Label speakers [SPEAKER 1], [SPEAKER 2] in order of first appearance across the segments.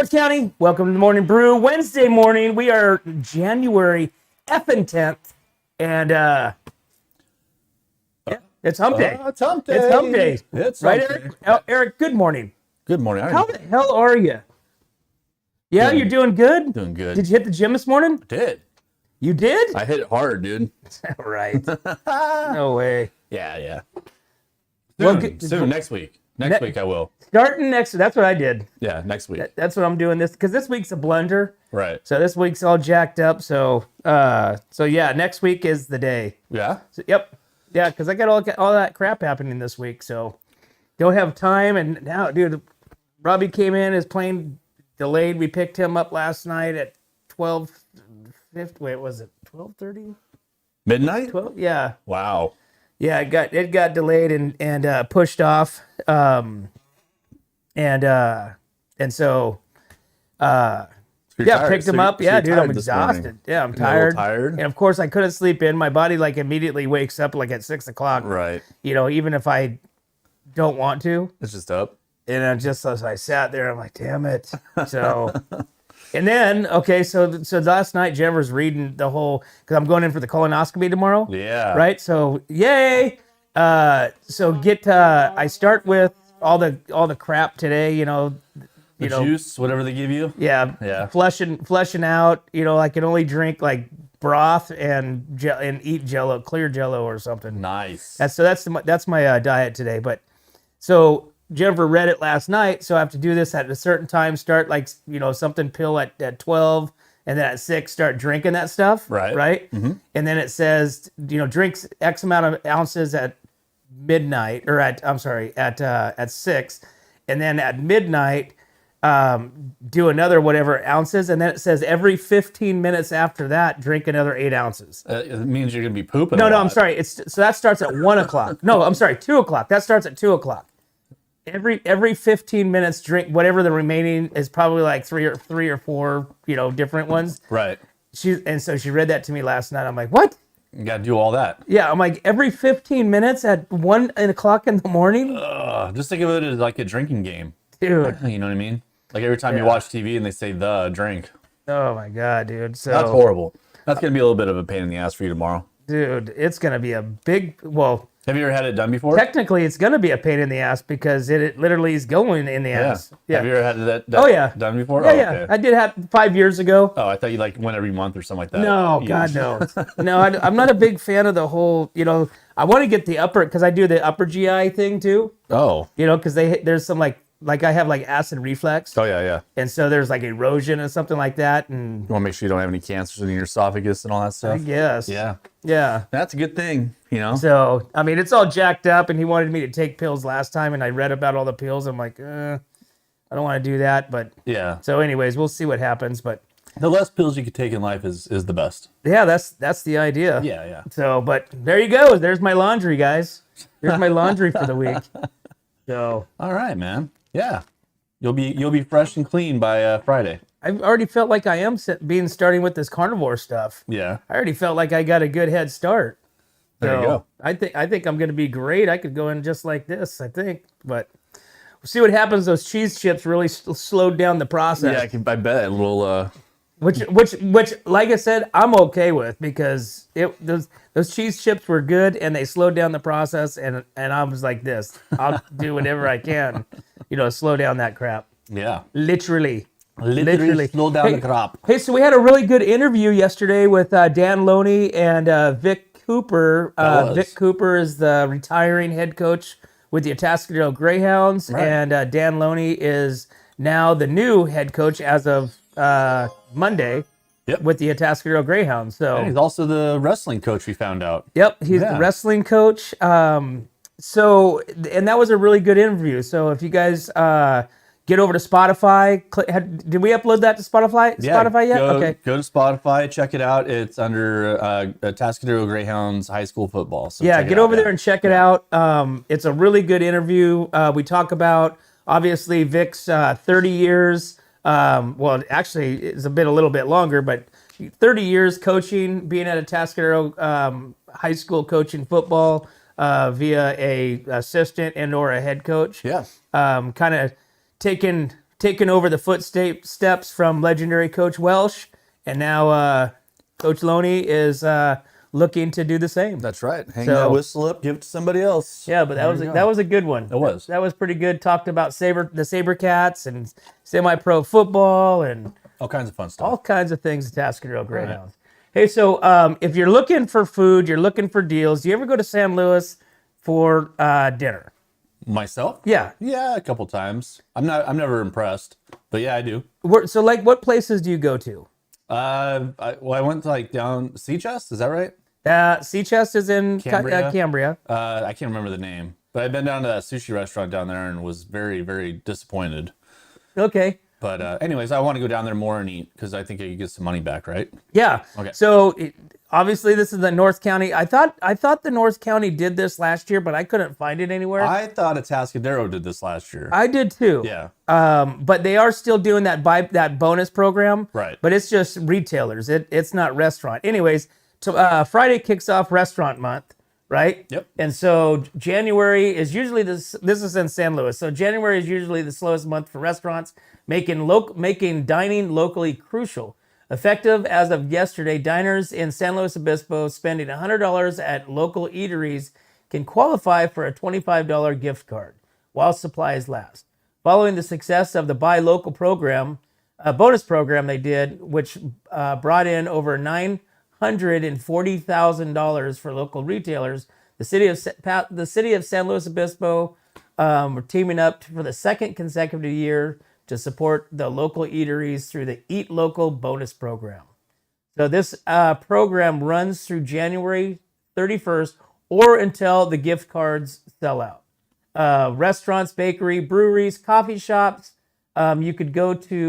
[SPEAKER 1] North County, welcome to the Morning Brew. Wednesday morning, we are January effing 10th, and it's Hump Day.
[SPEAKER 2] It's Hump Day.
[SPEAKER 1] It's Hump Day.
[SPEAKER 2] It's
[SPEAKER 1] right,
[SPEAKER 2] Hump
[SPEAKER 1] Eric?
[SPEAKER 2] Day.
[SPEAKER 1] Eric, good morning.
[SPEAKER 2] Good morning.
[SPEAKER 1] How the hell are you? Yeah, you're doing good?
[SPEAKER 2] Doing good.
[SPEAKER 1] Did you hit the gym this morning?
[SPEAKER 2] Did.
[SPEAKER 1] You did?
[SPEAKER 2] I hit it hard, dude.
[SPEAKER 1] Right. No way.
[SPEAKER 2] Yeah.
[SPEAKER 1] Well,
[SPEAKER 2] Next week. Next week I will.
[SPEAKER 1] Starting that's what I did.
[SPEAKER 2] Yeah, next week.
[SPEAKER 1] That's what I'm doing because this week's a blender.
[SPEAKER 2] Right.
[SPEAKER 1] So this week's all jacked up. So yeah, next week is the day.
[SPEAKER 2] Yeah?
[SPEAKER 1] Yep. Yeah, because I got all that crap happening this week, so don't have time. And now, dude, Robbie came in, his plane delayed. We picked him up last night at 12:50. Wait, was it 12:30?
[SPEAKER 2] Midnight?
[SPEAKER 1] 12? Yeah.
[SPEAKER 2] Wow.
[SPEAKER 1] Yeah, it got delayed and pushed off. And so
[SPEAKER 2] Tired.
[SPEAKER 1] picked him up. Yeah, dude, I'm exhausted. Yeah, I'm tired.
[SPEAKER 2] Tired.
[SPEAKER 1] And of course, I couldn't sleep in. My body immediately wakes up at 6 o'clock.
[SPEAKER 2] Right.
[SPEAKER 1] Even if I don't want to.
[SPEAKER 2] It's just up.
[SPEAKER 1] And as I sat there, I'm like, damn it. So, and then, so last night, Jennifer's reading the whole, because I'm going in for the colonoscopy tomorrow.
[SPEAKER 2] Yeah.
[SPEAKER 1] Right? So, yay. I start with all the crap today,
[SPEAKER 2] The juice, whatever they give you.
[SPEAKER 1] Yeah. Flushing out, I can only drink like broth and eat Jello, clear Jello or something.
[SPEAKER 2] Nice.
[SPEAKER 1] That's my diet today. But so Jennifer read it last night, so I have to do this at a certain time. Start something pill at 12, and then at 6 start drinking that stuff. Right.
[SPEAKER 2] Mm-hmm.
[SPEAKER 1] And then it says drinks X amount of ounces at midnight at 6, and then at midnight do another whatever ounces, and then it says every 15 minutes after that drink another 8 ounces.
[SPEAKER 2] It means you're gonna be pooping.
[SPEAKER 1] No, I'm sorry. So that starts at 1 o'clock. No, I'm sorry, 2 o'clock. That starts at 2 o'clock. Every 15 minutes drink whatever the remaining is, probably like three or four different ones.
[SPEAKER 2] Right.
[SPEAKER 1] So she read that to me last night. I'm like, what?
[SPEAKER 2] You gotta do all that.
[SPEAKER 1] Yeah, I'm like, every 15 minutes at 1 o'clock in the morning.
[SPEAKER 2] Just think of it as like a drinking game,
[SPEAKER 1] dude.
[SPEAKER 2] You know what I mean? Like every time you watch TV and they say the drink.
[SPEAKER 1] Oh my god, dude. So
[SPEAKER 2] that's horrible. That's gonna be a little bit of a pain in the ass for you tomorrow.
[SPEAKER 1] Dude, it's gonna be a big
[SPEAKER 2] Have you ever had it done before?
[SPEAKER 1] Technically, it's gonna be a pain in the ass because it literally is going in the ass.
[SPEAKER 2] Yeah. Have you ever had that done before?
[SPEAKER 1] Yeah, okay. I did have 5 years ago.
[SPEAKER 2] Oh, I thought you went every month or something like that.
[SPEAKER 1] No, God, no. No, I'm not a big fan of the whole, I want to get the upper, because I do the upper GI thing too.
[SPEAKER 2] Oh.
[SPEAKER 1] Because there's some like I have acid reflux.
[SPEAKER 2] Oh, yeah.
[SPEAKER 1] And so there's erosion and something like that. And
[SPEAKER 2] you want to make sure you don't have any cancers in your esophagus and all that stuff?
[SPEAKER 1] I guess.
[SPEAKER 2] Yeah.
[SPEAKER 1] Yeah.
[SPEAKER 2] That's a good thing,
[SPEAKER 1] So, it's all jacked up, and he wanted me to take pills last time, and I read about all the pills. I'm like, I don't want to do that, but
[SPEAKER 2] yeah.
[SPEAKER 1] So anyways, we'll see what happens, but
[SPEAKER 2] the less pills you could take in life is the best.
[SPEAKER 1] Yeah, that's the idea.
[SPEAKER 2] Yeah.
[SPEAKER 1] So, but there you go. There's my laundry, guys. There's my laundry for the week. So,
[SPEAKER 2] all right, man. Yeah, you'll be fresh and clean by Friday.
[SPEAKER 1] I already felt like I am starting with this carnivore stuff.
[SPEAKER 2] Yeah,
[SPEAKER 1] I already felt like I got a good head start.
[SPEAKER 2] There you go.
[SPEAKER 1] I think I'm going to be great. I could go in just like this, I think, but we'll see what happens. Those cheese chips really slowed down the process.
[SPEAKER 2] Yeah, I bet a little.
[SPEAKER 1] Which, like I said, I'm okay with, because those cheese chips were good and they slowed down the process, and I was like this. I'll do whatever I can, slow down that crap.
[SPEAKER 2] Yeah.
[SPEAKER 1] Literally
[SPEAKER 2] slow down the crap.
[SPEAKER 1] Hey, so we had a really good interview yesterday with Dan Loney and Vic Cooper. Vic Cooper is the retiring head coach with the Atascadero Greyhounds, right. And Dan Loney is now the new head coach as of Monday.
[SPEAKER 2] Yep.
[SPEAKER 1] With the Atascadero Greyhounds. So
[SPEAKER 2] and he's also the wrestling coach, we found out.
[SPEAKER 1] Yep, he's the wrestling coach. And that was a really good interview. So if you guys get over to Spotify, did we upload that to Spotify?
[SPEAKER 2] Yeah,
[SPEAKER 1] Spotify yet? Okay.
[SPEAKER 2] Go to Spotify, check it out. It's under Atascadero Greyhounds High School Football. So
[SPEAKER 1] yeah, get over there and check it out. It's a really good interview. We talk about, obviously, Vic's 30 years. Well, actually, it's a little bit longer, but 30 years coaching, being at Atascadero High School, coaching football via a assistant and or a head coach.
[SPEAKER 2] Yeah.
[SPEAKER 1] Kind of taking taken over the footsteps from legendary Coach Welsh, and now Coach Loney is looking to do the same.
[SPEAKER 2] That's right. Hang that whistle up, give it to somebody else.
[SPEAKER 1] Yeah, but that was a good one.
[SPEAKER 2] It was.
[SPEAKER 1] That was pretty good. Talked about the SaberCats and semi-pro football and
[SPEAKER 2] all kinds of fun stuff.
[SPEAKER 1] All kinds of things at Atascadero Greyhounds. Hey, so if you're looking for food, you're looking for deals, do you ever go to San Luis for dinner?
[SPEAKER 2] Myself?
[SPEAKER 1] Yeah.
[SPEAKER 2] Yeah, a couple times. I'm never impressed, but yeah, I do.
[SPEAKER 1] So like what places do you go to?
[SPEAKER 2] I went to like down Sea Chest, is that right?
[SPEAKER 1] Sea Chest is in Cambria.
[SPEAKER 2] I can't remember the name, but I've been down to that sushi restaurant down there and was very, very disappointed.
[SPEAKER 1] Okay.
[SPEAKER 2] But anyways, I want to go down there more and eat because I think I could get some money back, right?
[SPEAKER 1] Yeah.
[SPEAKER 2] Okay.
[SPEAKER 1] So obviously this is the North County. I thought the North County did this last year, but I couldn't find it anywhere.
[SPEAKER 2] I thought Atascadero did this last year.
[SPEAKER 1] I did too.
[SPEAKER 2] Yeah.
[SPEAKER 1] But they are still doing that bonus program.
[SPEAKER 2] Right.
[SPEAKER 1] But it's just retailers. It's not restaurant. Anyways, so Friday kicks off restaurant month, right?
[SPEAKER 2] Yep.
[SPEAKER 1] And so January is usually this is in San Luis. So January is usually the slowest month for restaurants, making dining locally crucial. Effective as of yesterday, diners in San Luis Obispo spending $100 at local eateries can qualify for a $25 gift card while supplies last. Following the success of the Buy Local program, a bonus program they did, which brought in over $940,000 for local retailers, the city of San Luis Obispo were teaming up for the second consecutive year to support the local eateries through the Eat Local bonus program. So this program runs through January 31st or until the gift cards sell out. Restaurants, bakery, breweries, coffee shops. You could go to,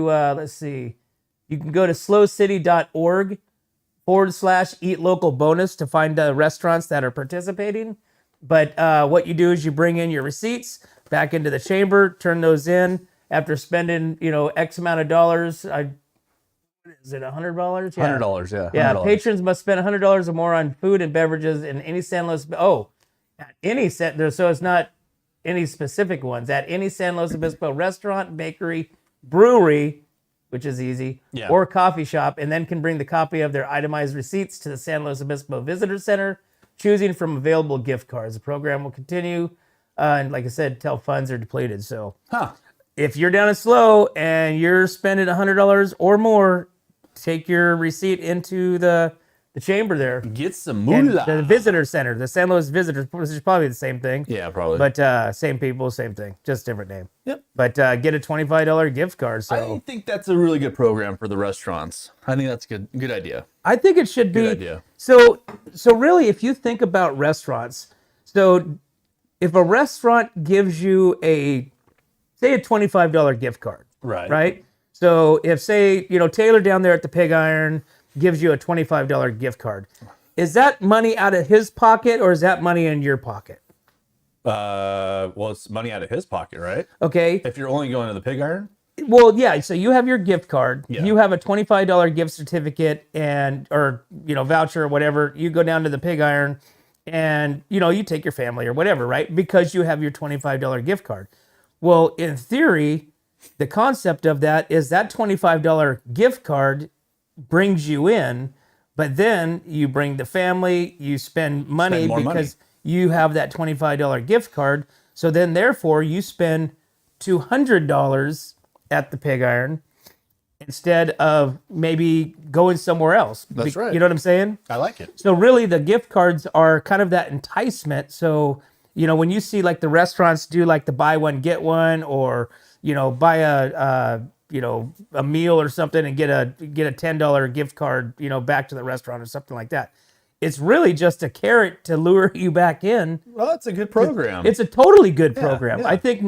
[SPEAKER 1] you can go to slowcity.org/eat local bonus to find the restaurants that are participating. But what you do is you bring in your receipts back into the chamber, turn those in. After spending, X amount of dollars, is it $100? Yeah.
[SPEAKER 2] $100, yeah.
[SPEAKER 1] Yeah,
[SPEAKER 2] $100.
[SPEAKER 1] patrons must spend $100 or more on food and beverages in any San Luis. So it's not any specific ones. At any San Luis Obispo restaurant, bakery, brewery, which is easy, or coffee shop, and then can bring the copy of their itemized receipts to the San Luis Obispo Visitor Center, choosing from available gift cards. The program will continue, and like I said, till funds are depleted. So. If you're down at Slow and you're spending $100 or more, take your receipt into the chamber there.
[SPEAKER 2] Get some moolah.
[SPEAKER 1] The visitor center, the San Luis Visitors, which is probably the same thing.
[SPEAKER 2] Yeah, probably.
[SPEAKER 1] But same people, same thing, just different name.
[SPEAKER 2] Yep.
[SPEAKER 1] But get a $25 gift card. So
[SPEAKER 2] I think that's a really good program for the restaurants. I think that's a good idea.
[SPEAKER 1] I think it should be.
[SPEAKER 2] Good idea.
[SPEAKER 1] So really, if you think about restaurants, so if a restaurant gives you say a $25 gift card, right? So if Taylor down there at the Pig Iron gives you a $25 gift card, is that money out of his pocket or is that money in your pocket?
[SPEAKER 2] Well, it's money out of his pocket, right?
[SPEAKER 1] Okay.
[SPEAKER 2] If you're only going to the Pig Iron?
[SPEAKER 1] Well, yeah. So you have your gift card,
[SPEAKER 2] Yeah.
[SPEAKER 1] you have a $25 gift certificate or voucher or whatever. You go down to the Pig Iron and, you take your family or whatever, right? Because you have your $25 gift card. Well, in theory, the concept of that is that $25 gift card brings you in, but then you bring the family, you spend money because you have that $25 gift card. So then, therefore, you spend $200 at the Pig Iron instead of maybe going somewhere else.
[SPEAKER 2] That's right.
[SPEAKER 1] You know what I'm saying?
[SPEAKER 2] I like it.
[SPEAKER 1] So really, the gift cards are kind of that enticement. So when you see like the restaurants do like the buy one get one, or buy a meal or something and get a $10 gift card back to the restaurant or something like that. It's really just a carrot to lure you back in.
[SPEAKER 2] Well, that's a good program.
[SPEAKER 1] It's a totally good program.
[SPEAKER 2] Yeah.
[SPEAKER 1] I think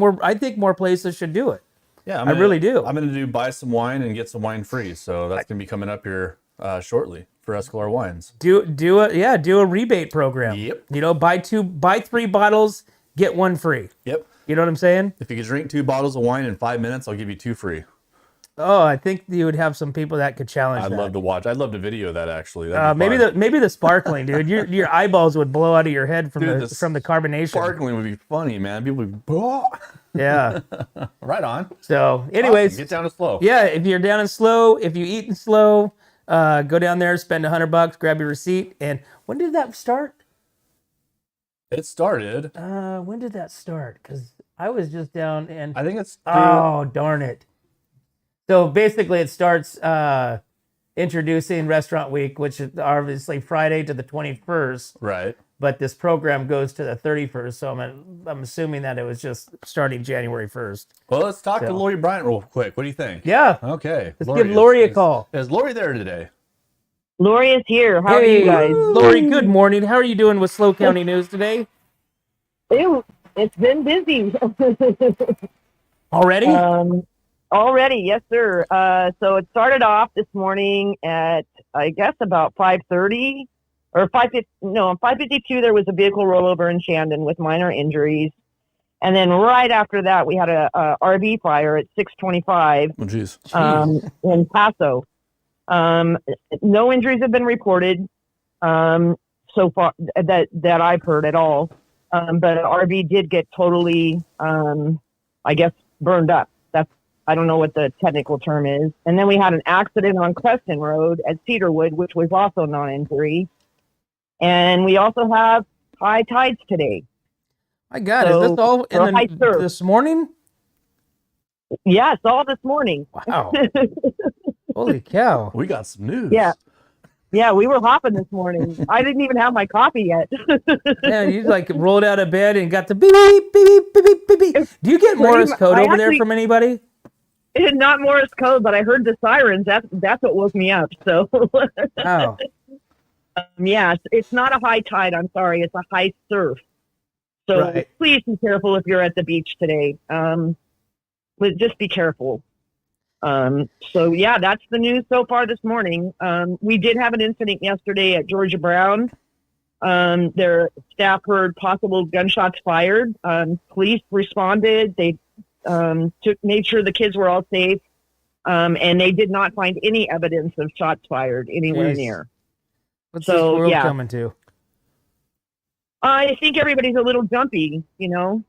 [SPEAKER 1] more places should do it.
[SPEAKER 2] Yeah,
[SPEAKER 1] I really do.
[SPEAKER 2] I'm going to do buy some wine and get some wine free. So that's going to be coming up here shortly for Escalar Wines.
[SPEAKER 1] Do a rebate program.
[SPEAKER 2] Yep.
[SPEAKER 1] Buy 3 bottles, get 1 free.
[SPEAKER 2] Yep.
[SPEAKER 1] You know what I'm saying?
[SPEAKER 2] If you could drink 2 bottles of wine in 5 minutes, I'll give you 2 free.
[SPEAKER 1] Oh, I think you would have some people that could challenge that.
[SPEAKER 2] I'd love to watch. I'd love to video that actually.
[SPEAKER 1] Maybe the sparkling, dude. Your eyeballs would blow out of your head from the carbonation.
[SPEAKER 2] Sparkling would be funny, man. People would be,
[SPEAKER 1] Yeah.
[SPEAKER 2] Right on.
[SPEAKER 1] So, anyways,
[SPEAKER 2] Awesome. Get down to slow.
[SPEAKER 1] Yeah, if you're down in slow, if you eat in slow, go down there, spend $100, grab your receipt. And when did that start?
[SPEAKER 2] It started.
[SPEAKER 1] When did that start? Because I was just down and
[SPEAKER 2] I think it's.
[SPEAKER 1] oh, darn it. So basically, it starts introducing Restaurant Week, which is obviously Friday to the 21st.
[SPEAKER 2] Right.
[SPEAKER 1] But this program goes to the 31st, so I'm assuming that it was just starting January 1st.
[SPEAKER 2] Well, let's talk to Lori Bryant real quick. What do you think?
[SPEAKER 1] Yeah.
[SPEAKER 2] Okay.
[SPEAKER 1] Let's give Lori a call.
[SPEAKER 2] Is Lori there today?
[SPEAKER 3] Lori is here. How are you guys?
[SPEAKER 1] Lori, good morning. How are you doing with SLO County News today?
[SPEAKER 3] It's been busy.
[SPEAKER 1] Already?
[SPEAKER 3] Already, yes, sir. So it started off this morning at, I guess, about 5:30 or 5:50. No, 5:52. There was a vehicle rollover in Shandon with minor injuries, and then right after that, we had a RV fire at 6:25.
[SPEAKER 2] Oh, geez.
[SPEAKER 3] In Paso. No injuries have been reported so far that I've heard at all. But RV did get totally, I guess, burned up. I don't know what the technical term is. And then we had an accident on Creston Road at Cedarwood, which was also non-injury. And we also have high tides today.
[SPEAKER 1] My God, is this all this morning?
[SPEAKER 3] Yes, all this morning.
[SPEAKER 1] Wow. Holy cow.
[SPEAKER 2] We got some news.
[SPEAKER 3] Yeah, we were hopping this morning. I didn't even have my coffee yet.
[SPEAKER 1] Yeah, you like rolled out of bed and got the beep, beep, beep, beep, beep, beep, beep. Do you get Morse code over there from anybody?
[SPEAKER 3] Not Morse code, but I heard the sirens. That's what woke me up. So,
[SPEAKER 1] wow.
[SPEAKER 3] Yeah, it's not a high tide. I'm sorry, it's a high surf. So Please be careful if you're at the beach today. But just be careful. So yeah, that's the news so far this morning. We did have an incident yesterday at Georgia Brown. Their staff heard possible gunshots fired. Police responded. They made sure the kids were all safe. And they did not find any evidence of shots fired anywhere near.
[SPEAKER 1] What's this world coming to?
[SPEAKER 3] I think everybody's a little jumpy, you know.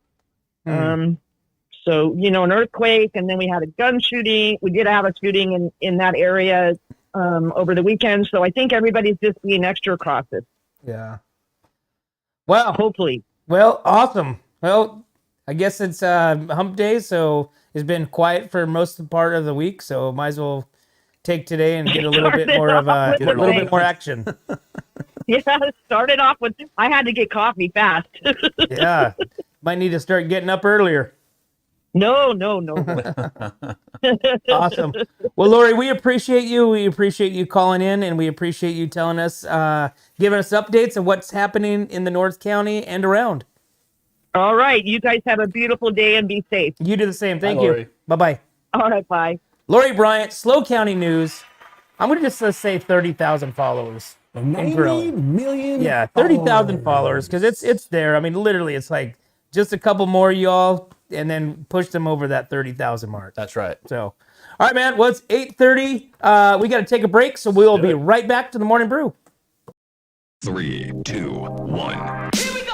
[SPEAKER 3] So, you know, an earthquake, and then we had a gun shooting. We did have a shooting in that area over the weekend. So I think everybody's just being extra cautious.
[SPEAKER 1] Yeah. Wow.
[SPEAKER 3] Hopefully.
[SPEAKER 1] Well, awesome. Well, I guess it's hump day, so it's been quiet for most part of the week. So might as well take today and get a little bit more of a little bit more action.
[SPEAKER 3] Yeah, started off with I had to get coffee fast.
[SPEAKER 1] Yeah. Might need to start getting up earlier.
[SPEAKER 3] No.
[SPEAKER 1] Awesome. Well, Lori, we appreciate you. We appreciate you calling in, and we appreciate you telling us, giving us updates of what's happening in the North County and around.
[SPEAKER 3] All right. You guys have a beautiful day and be safe.
[SPEAKER 1] You do the same. Thank you. Bye-bye.
[SPEAKER 3] All right. Bye.
[SPEAKER 1] Lori Bryant, SLO County News. I'm going to just say 30,000 followers.
[SPEAKER 2] 90 million?
[SPEAKER 1] Yeah, 30,000 followers, because it's there. I mean, literally, it's like just a couple more, y'all, and then push them over that 30,000 mark.
[SPEAKER 2] That's right.
[SPEAKER 1] So, all right, man. Well, it's 8:30. We got to take a break, so we'll be right back to the Morning Brew.
[SPEAKER 4] 3, 2, 1.
[SPEAKER 5] Here we go.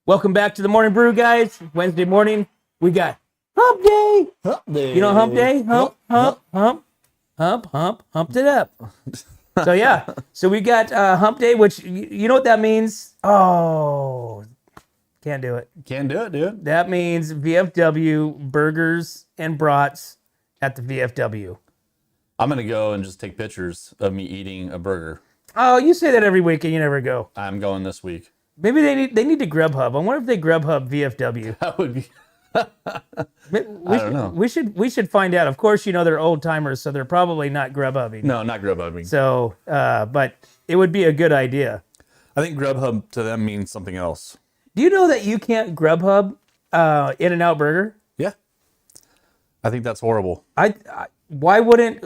[SPEAKER 1] Welcome back to the Morning Brew, guys. Wednesday morning, we got Hump Day.
[SPEAKER 2] Hump Day.
[SPEAKER 1] You know Hump Day? Humped it up. So yeah, so we got Hump Day, which you know what that means? Oh, can't do it.
[SPEAKER 2] Can't do it, dude.
[SPEAKER 1] That means VFW burgers and brats at the VFW.
[SPEAKER 2] I'm going to go and just take pictures of me eating a burger.
[SPEAKER 1] Oh, you say that every week and you never go.
[SPEAKER 2] I'm going this week.
[SPEAKER 1] Maybe they need to Grubhub. I wonder if they Grubhub VFW.
[SPEAKER 2] That would be.
[SPEAKER 1] I
[SPEAKER 2] don't know.
[SPEAKER 1] We should find out. Of course, they're old timers, so they're probably not Grubhubbing.
[SPEAKER 2] No, not Grubhubbing.
[SPEAKER 1] So, but it would be a good idea.
[SPEAKER 2] I think Grubhub to them means something else.
[SPEAKER 1] Do you know that you can't Grubhub In-N-Out Burger?
[SPEAKER 2] Yeah. I think that's horrible.
[SPEAKER 1] Why wouldn't?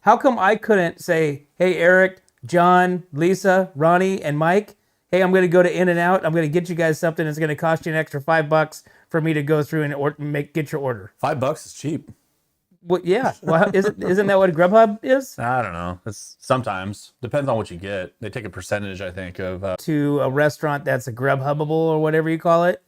[SPEAKER 1] How come I couldn't say, "Hey, Eric, John, Lisa, Ronnie, and Mike, hey, I'm going to go to In-N-Out. I'm going to get you guys something. It's going to cost you an extra $5 for me to go through and get your order."
[SPEAKER 2] $5 is cheap.
[SPEAKER 1] Well, yeah. Well, isn't that what Grubhub is?
[SPEAKER 2] I don't know. It's sometimes depends on what you get. They take a percentage, I think, of.
[SPEAKER 1] To a restaurant that's a Grubhubbable or whatever you call it,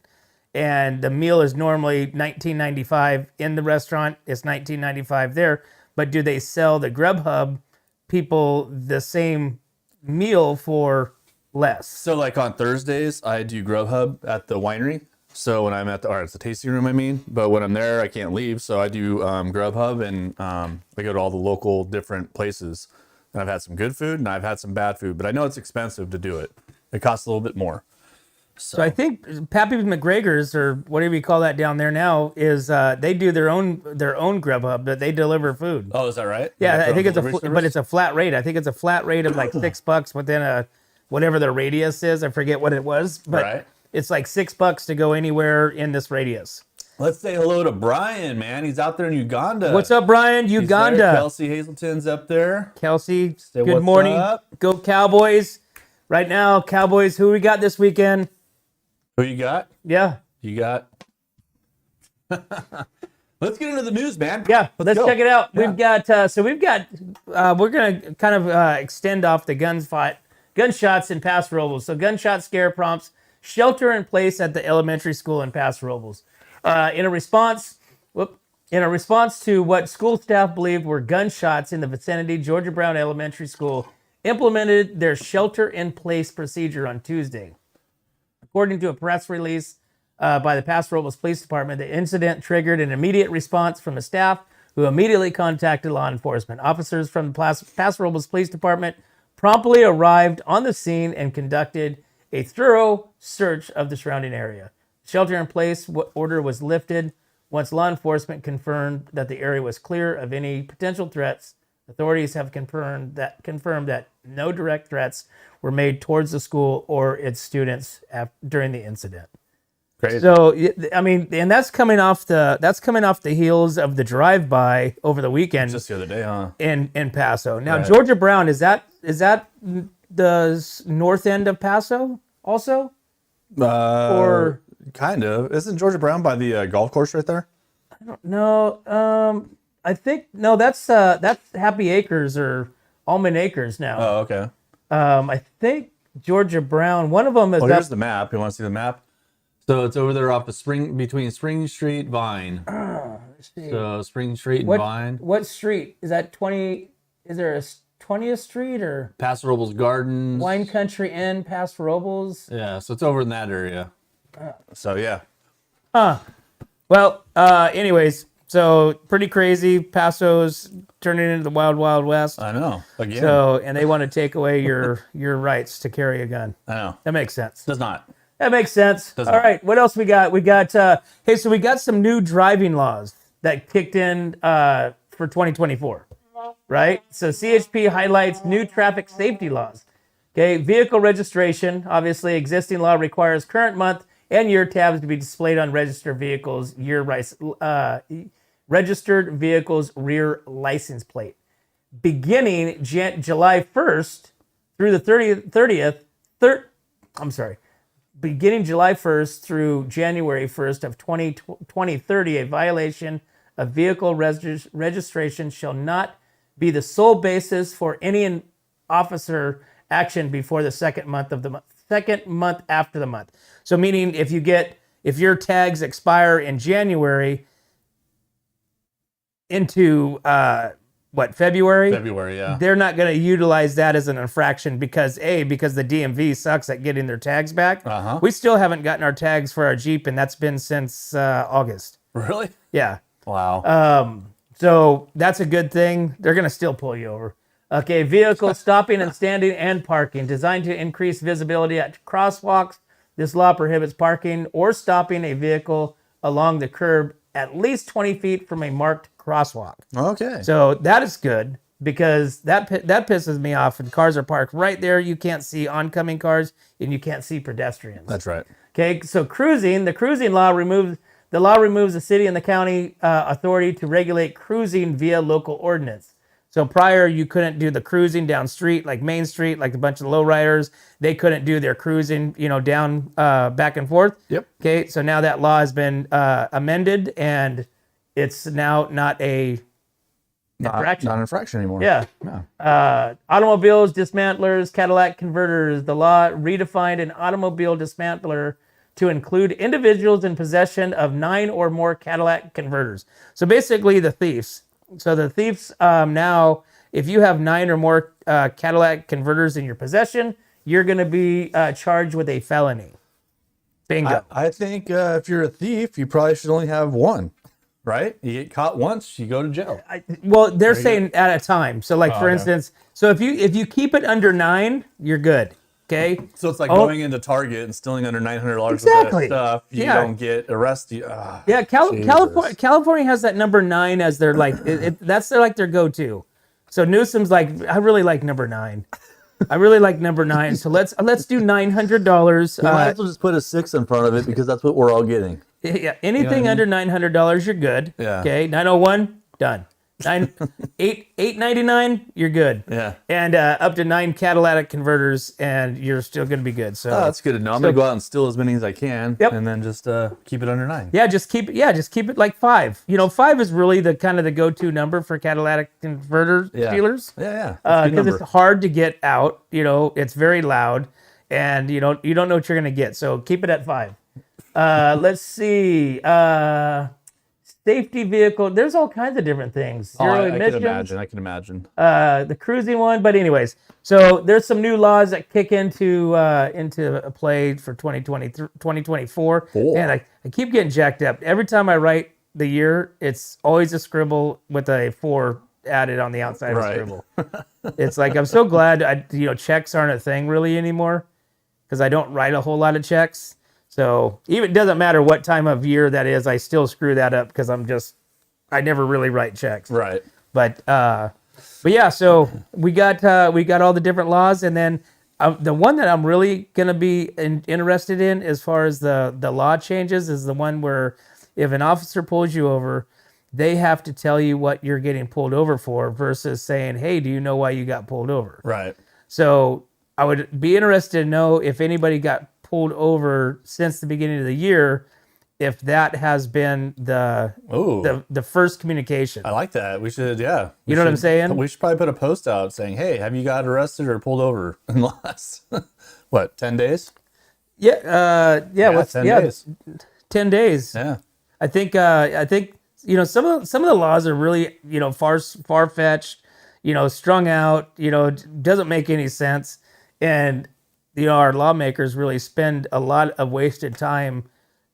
[SPEAKER 1] and the meal is normally $19.95 in the restaurant. It's $19.95 there, but do they sell the Grubhub people the same meal for less?
[SPEAKER 2] So like on Thursdays, I do Grubhub at the winery. So when I'm or it's the tasting room, I mean. But when I'm there, I can't leave, so I do Grubhub, and I go to all the local different places. And I've had some good food, and I've had some bad food. But I know it's expensive to do it. It costs a little bit more.
[SPEAKER 1] So I think Pappy McGregor's, or whatever you call that down there now, is they do their own Grubhub, but they deliver food.
[SPEAKER 2] Oh, is that right?
[SPEAKER 1] Yeah, I think but it's a flat rate. I think it's a flat rate of like $6 within a whatever the radius is. I forget what it was, but
[SPEAKER 2] right.
[SPEAKER 1] It's like $6 to go anywhere in this radius.
[SPEAKER 2] Let's say hello to Brian, man. He's out there in Uganda.
[SPEAKER 1] What's up, Brian? Uganda.
[SPEAKER 2] There. Kelsey Hazelton's up there.
[SPEAKER 1] Kelsey,
[SPEAKER 2] Say
[SPEAKER 1] good
[SPEAKER 2] what's
[SPEAKER 1] morning.
[SPEAKER 2] up.
[SPEAKER 1] Go Cowboys. Right now, Cowboys, who we got this weekend?
[SPEAKER 2] Who you got?
[SPEAKER 1] Yeah.
[SPEAKER 2] You got. Let's get into the news, man.
[SPEAKER 1] Yeah, let's
[SPEAKER 2] go.
[SPEAKER 1] check it out.
[SPEAKER 2] Yeah.
[SPEAKER 1] We've got, we're going to kind of extend off the gunshots in Paso Robles. So gunshot scare prompts shelter in place at the elementary school in Paso Robles. In a response to what school staff believed were gunshots in the vicinity, Georgia Brown Elementary School implemented their shelter in place procedure on Tuesday. According to a press release by the Paso Robles Police Department, the incident triggered an immediate response from the staff, who immediately contacted law enforcement. Officers from the Paso Robles Police Department promptly arrived on the scene and conducted a thorough search of the surrounding area. Shelter-in-place order was lifted once law enforcement confirmed that the area was clear of any potential threats. Authorities have confirmed that no direct threats were made towards the school or its students during the incident.
[SPEAKER 2] Crazy.
[SPEAKER 1] So, I mean, and that's coming off the heels of the drive-by over the weekend.
[SPEAKER 2] Just the other day, huh?
[SPEAKER 1] In Paso. Now,
[SPEAKER 2] Right.
[SPEAKER 1] Georgia Brown, is that the north end of Paso also? Or
[SPEAKER 2] kind of. Isn't Georgia Brown by the golf course right there?
[SPEAKER 1] I don't know. I think no. That's Happy Acres or Almond Acres now.
[SPEAKER 2] Oh, okay.
[SPEAKER 1] I think Georgia Brown. One of them is.
[SPEAKER 2] Oh, here's the map. You want to see the map? So it's over there off between Spring Street, Vine.
[SPEAKER 1] Let's see.
[SPEAKER 2] So Spring Street and
[SPEAKER 1] What
[SPEAKER 2] Vine.
[SPEAKER 1] What street is that? 20? Is there a 20th Street or
[SPEAKER 2] Paso Robles Gardens.
[SPEAKER 1] Wine Country Inn, Paso Robles?
[SPEAKER 2] Yeah, so it's over in that area. So yeah.
[SPEAKER 1] Huh. Well, anyways, so pretty crazy. Paso's turning into the wild, wild west.
[SPEAKER 2] I know. Again.
[SPEAKER 1] So, and they want to take away your rights to carry a gun.
[SPEAKER 2] I know.
[SPEAKER 1] That makes sense.
[SPEAKER 2] Does not.
[SPEAKER 1] That makes sense.
[SPEAKER 2] Doesn't.
[SPEAKER 1] All right, what else we got? We got hey, so we got some new driving laws that kicked in for 2024, right? So CHP highlights new traffic safety laws. Okay, vehicle registration. Obviously, existing law requires current month and year tabs to be displayed on registered vehicles' registered vehicles' rear license plate. Beginning July 1st through the 30th. Beginning July 1st through January 1st of 2030, a violation of vehicle registration shall not be the sole basis for any officer action before the second month after the month. So meaning if your tags expire in January into February?
[SPEAKER 2] February, yeah.
[SPEAKER 1] They're not going to utilize that as an infraction because the DMV sucks at getting their tags back.
[SPEAKER 2] Uh-huh.
[SPEAKER 1] We still haven't gotten our tags for our Jeep, and that's been since August.
[SPEAKER 2] Really?
[SPEAKER 1] Yeah.
[SPEAKER 2] Wow.
[SPEAKER 1] So that's a good thing. They're going to still pull you over. Okay, vehicle stopping and standing and parking, designed to increase visibility at crosswalks. This law prohibits parking or stopping a vehicle along the curb at least 20 feet from a marked crosswalk.
[SPEAKER 2] Okay.
[SPEAKER 1] So that is good because that pisses me off. And cars are parked right there. You can't see oncoming cars and you can't see pedestrians.
[SPEAKER 2] That's right.
[SPEAKER 1] Okay, so the cruising law removes the city and the county authority to regulate cruising via local ordinance. So prior, you couldn't do the cruising down street, like Main Street, like a bunch of lowriders. They couldn't do their cruising, down back and forth.
[SPEAKER 2] Yep.
[SPEAKER 1] Okay, so now that law has been amended, and it's now not a infraction.
[SPEAKER 2] Not an infraction anymore.
[SPEAKER 1] Yeah. Automobiles, dismantlers, Cadillac converters. The law redefined an automobile dismantler to include individuals in possession of 9 or more Cadillac converters. So basically, the thieves. So the thieves now, if you have 9 or more Cadillac converters in your possession, you're going to be charged with a felony. Bingo.
[SPEAKER 2] I think if you're a thief, you probably should only have one, right? You get caught once, you go to jail.
[SPEAKER 1] Well, they're saying at a time. So, like for instance, so if you keep it under 9, you're good. Okay.
[SPEAKER 2] So it's like going into Target and stealing under $900
[SPEAKER 1] Exactly.
[SPEAKER 2] worth of stuff. You don't get arrested.
[SPEAKER 1] Yeah, California has that number 9 as their that's their go-to. So Newsom's like, I really like number 9. I really like number 9. So let's do $900.
[SPEAKER 2] We might as well just put a 6 in front of it because that's what we're all getting.
[SPEAKER 1] Yeah, anything under $900, you're good.
[SPEAKER 2] Yeah.
[SPEAKER 1] Okay, 901, done. $899, you're good.
[SPEAKER 2] Yeah.
[SPEAKER 1] And up to 9 catalytic converters, and you're still going to be good. So
[SPEAKER 2] that's good to know. I'm gonna go out and steal as many as I can, and then just keep it under 9.
[SPEAKER 1] Yeah, just keep it like 5. 5 is really the kind of the go-to number for catalytic converter stealers.
[SPEAKER 2] Yeah.
[SPEAKER 1] Because it's hard to get out. It's very loud, and you don't know what you're going to get. So keep it at 5. Let's see. Safety vehicle. There's all kinds of different things. Zero emissions.
[SPEAKER 2] I can imagine.
[SPEAKER 1] The cruising one. But anyways, so there's some new laws that kick into play for 2024.
[SPEAKER 2] Cool.
[SPEAKER 1] And I keep getting jacked up. Every time I write the year, it's always a scribble with a 4 added on the outside of the scribble. It's like, I'm so glad checks aren't a thing really anymore because I don't write a whole lot of checks. So even it doesn't matter what time of year that is, I still screw that up because I never really write checks.
[SPEAKER 2] Right.
[SPEAKER 1] But yeah, so we got all the different laws, and then the one that I'm really gonna be interested in as far as the law changes is the one where if an officer pulls you over, they have to tell you what you're getting pulled over for versus saying, "Hey, do you know why you got pulled over?"
[SPEAKER 2] Right.
[SPEAKER 1] So I would be interested to know if anybody got pulled over since the beginning of the year, if that has been the first communication.
[SPEAKER 2] I like that. We should,
[SPEAKER 1] You know what I'm saying?
[SPEAKER 2] We should probably put a post out saying, "Hey, have you got arrested or pulled over in the last 10 days?"
[SPEAKER 1] Yeah,
[SPEAKER 2] 10 days.
[SPEAKER 1] 10 days.
[SPEAKER 2] Yeah.
[SPEAKER 1] I think some of the laws are really far-fetched, strung out, doesn't make any sense, and our lawmakers really spend a lot of wasted time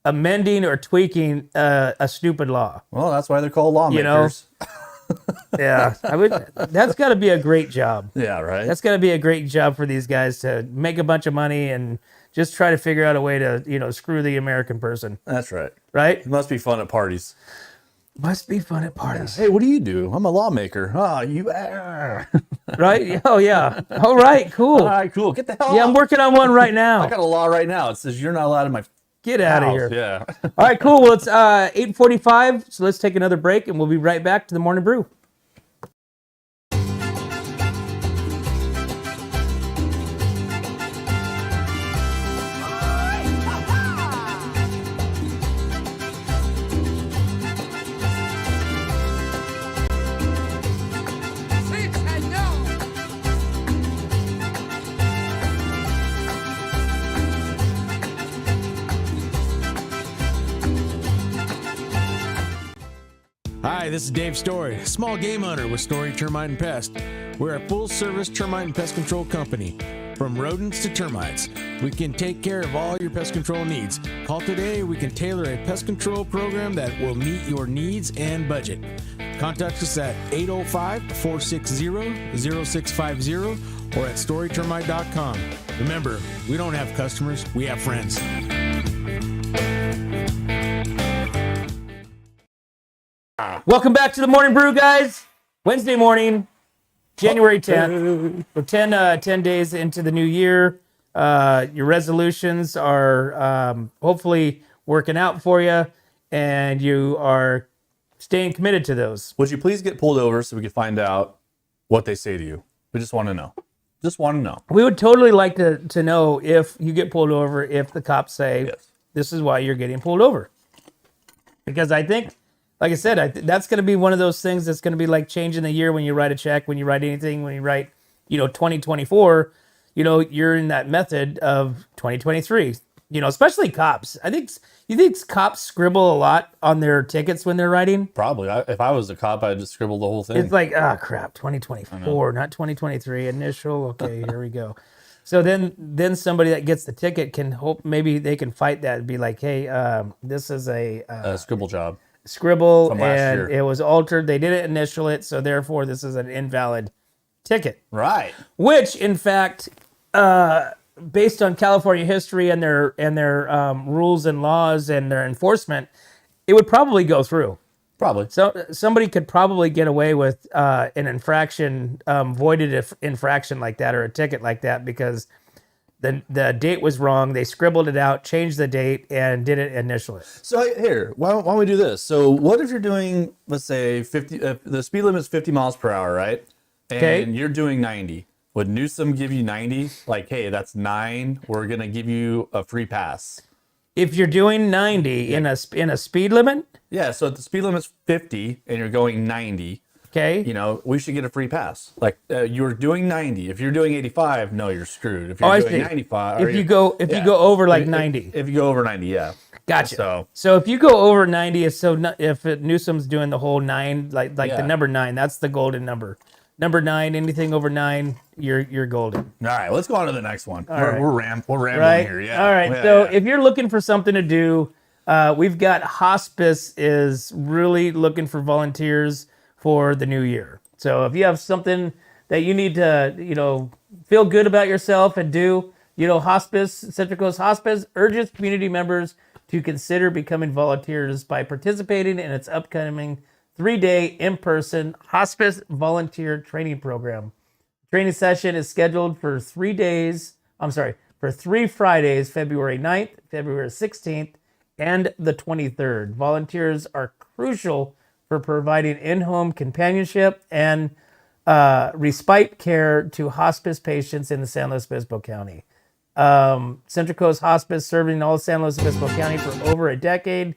[SPEAKER 1] amending or tweaking a stupid law.
[SPEAKER 2] Well, that's why they're called lawmakers.
[SPEAKER 1] Yeah, that's got to be a great job.
[SPEAKER 2] Yeah, right.
[SPEAKER 1] That's got to be a great job for these guys to make a bunch of money and just try to figure out a way to screw the American person.
[SPEAKER 2] That's right.
[SPEAKER 1] Right?
[SPEAKER 2] It must be fun at parties.
[SPEAKER 1] Must be fun at parties.
[SPEAKER 2] Hey, what do you do? I'm a lawmaker. You are.
[SPEAKER 1] Right? Oh, yeah. All right, cool.
[SPEAKER 2] All right, cool. Get the hell out.
[SPEAKER 1] Yeah, I'm working on one right now.
[SPEAKER 2] I got a law right now. It says you're not allowed in my
[SPEAKER 1] Get out of here.
[SPEAKER 2] Yeah.
[SPEAKER 1] All right, cool. Well, it's 8:45, so let's take another break, and we'll be right back to the Morning Brew.
[SPEAKER 5] Hi, this is Dave Story, small game hunter with Story Termite and Pest. We're a full-service termite and pest control company. From rodents to termites, we can take care of all your pest control needs. Call today, we can tailor a pest control program that will meet your needs and budget. Contact us at 805-460-0650 or at storytermite.com. Remember, we don't have customers, we have friends.
[SPEAKER 1] Welcome back to the Morning Brew, guys. Wednesday morning, January 10th. We're 10 days into the new year. Your resolutions are hopefully working out for you, and you are staying committed to those.
[SPEAKER 2] Would you please get pulled over so we could find out what they say to you? We just want to know. Just want to know.
[SPEAKER 1] We would totally like to know if you get pulled over, if the cops say,
[SPEAKER 2] Yes.
[SPEAKER 1] This is why you're getting pulled over. Because I think, like I said, that's going to be one of those things that's going to be like changing the year when you write a check, when you write anything, when you write, 2024, you're in that method of 2023, especially cops. You think cops scribble a lot on their tickets when they're writing?
[SPEAKER 2] Probably. If I was a cop, I'd just scribble the whole thing.
[SPEAKER 1] It's like, crap, 2024, not 2023, initial. Okay, here we go. So then somebody that gets the ticket can hope maybe they can fight that and be like, hey, this is a
[SPEAKER 2] scribble job.
[SPEAKER 1] Scribble,
[SPEAKER 2] From last
[SPEAKER 1] and
[SPEAKER 2] year.
[SPEAKER 1] it was altered. They didn't initial it, so therefore this is an invalid ticket.
[SPEAKER 2] Right.
[SPEAKER 1] Which, in fact, based on California history and their rules and laws and their enforcement, it would probably go through.
[SPEAKER 2] Probably.
[SPEAKER 1] So somebody could probably get away with an infraction, voided infraction like that, or a ticket like that, because the date was wrong. They scribbled it out, changed the date, and didn't initial it.
[SPEAKER 2] So here, why don't we do this? So what if you're doing, let's say 50, the speed limit is 50 miles per hour, right? And
[SPEAKER 1] Okay.
[SPEAKER 2] you're doing 90. Would Newsom give you 90? Like, hey, that's 9. We're going to give you a free pass.
[SPEAKER 1] If you're doing 90 in a speed limit,
[SPEAKER 2] Yeah, so if the speed limit's 50 and you're going 90,
[SPEAKER 1] okay,
[SPEAKER 2] we should get a free pass. Like, you're doing 90. If you're doing 85, no, you're screwed. If you're
[SPEAKER 1] I
[SPEAKER 2] doing
[SPEAKER 1] see.
[SPEAKER 2] 95,
[SPEAKER 1] If you go over like 90.
[SPEAKER 2] If you go over 90, yeah.
[SPEAKER 1] Gotcha. So if you go over 90, if Newsom's doing the whole 9, like
[SPEAKER 2] Yeah.
[SPEAKER 1] the number 9, that's the golden number. Number 9, anything over 9, you're golden.
[SPEAKER 2] All right, let's go on to the next one.
[SPEAKER 1] right.
[SPEAKER 2] We're rambling
[SPEAKER 1] Right.
[SPEAKER 2] here. Yeah.
[SPEAKER 1] All right.
[SPEAKER 2] Yeah,
[SPEAKER 1] So
[SPEAKER 2] yeah.
[SPEAKER 1] if you're looking for something to do, we've got hospice is really looking for volunteers for the new year. So if you have something that you need to, feel good about yourself and do, hospice, Central Coast Hospice urges community members to consider becoming volunteers by participating in its upcoming 3-day in-person hospice volunteer training program. Training session is scheduled for 3 Fridays, February 9th, February 16th, and the 23rd. Volunteers are crucial for providing in-home companionship and respite care to hospice patients in the San Luis Obispo County. Central Coast Hospice, serving all San Luis Obispo County for over a decade,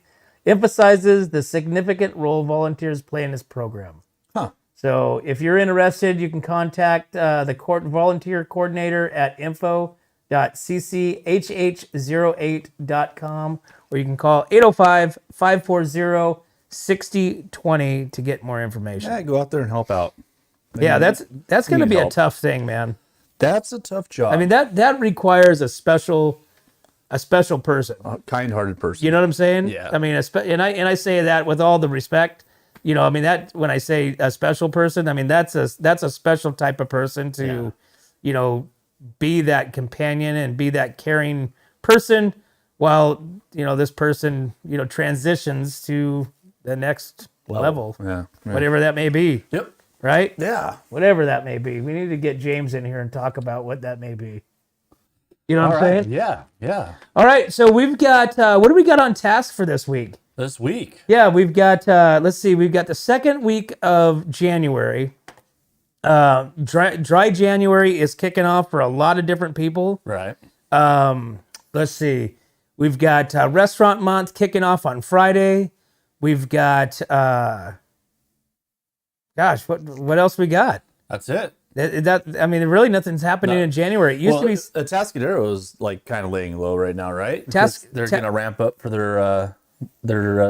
[SPEAKER 1] emphasizes the significant role volunteers play in this program.
[SPEAKER 2] Huh.
[SPEAKER 1] So if you're interested, you can contact the volunteer coordinator at info.cchh08.com, or you can call 805-540-6020 to get more information.
[SPEAKER 2] Yeah, go out there and help out.
[SPEAKER 1] Yeah, that's going to
[SPEAKER 2] need
[SPEAKER 1] be a
[SPEAKER 2] help.
[SPEAKER 1] tough thing, man.
[SPEAKER 2] That's a tough job.
[SPEAKER 1] I mean, that requires a special person.
[SPEAKER 2] a kind-hearted person.
[SPEAKER 1] You know what I'm saying?
[SPEAKER 2] Yeah.
[SPEAKER 1] I mean, and I say that with all the respect. I mean, that when I say a special person, I mean that's a special type of person to, be that companion and be that caring person while, this person, transitions to the next level.
[SPEAKER 2] Yeah.
[SPEAKER 1] Whatever that may be.
[SPEAKER 2] Yep.
[SPEAKER 1] Right?
[SPEAKER 2] Yeah.
[SPEAKER 1] Whatever that may be. We need to get James in here and talk about what that may be. You know what I'm saying?
[SPEAKER 2] Yeah. Yeah.
[SPEAKER 1] All right. So we've got, what do we got on task for this week?
[SPEAKER 2] This week.
[SPEAKER 1] Yeah, we've got, let's see, we've got the second week of January. Dry January is kicking off for a lot of different people.
[SPEAKER 2] Right.
[SPEAKER 1] Let's see. We've got Restaurant Month kicking off on Friday. We've got, what else we got?
[SPEAKER 2] That's it.
[SPEAKER 1] I mean, really nothing's happening in January. It used to be.
[SPEAKER 2] Atascadero is like kind of laying low right now, right? They're going to ramp up for their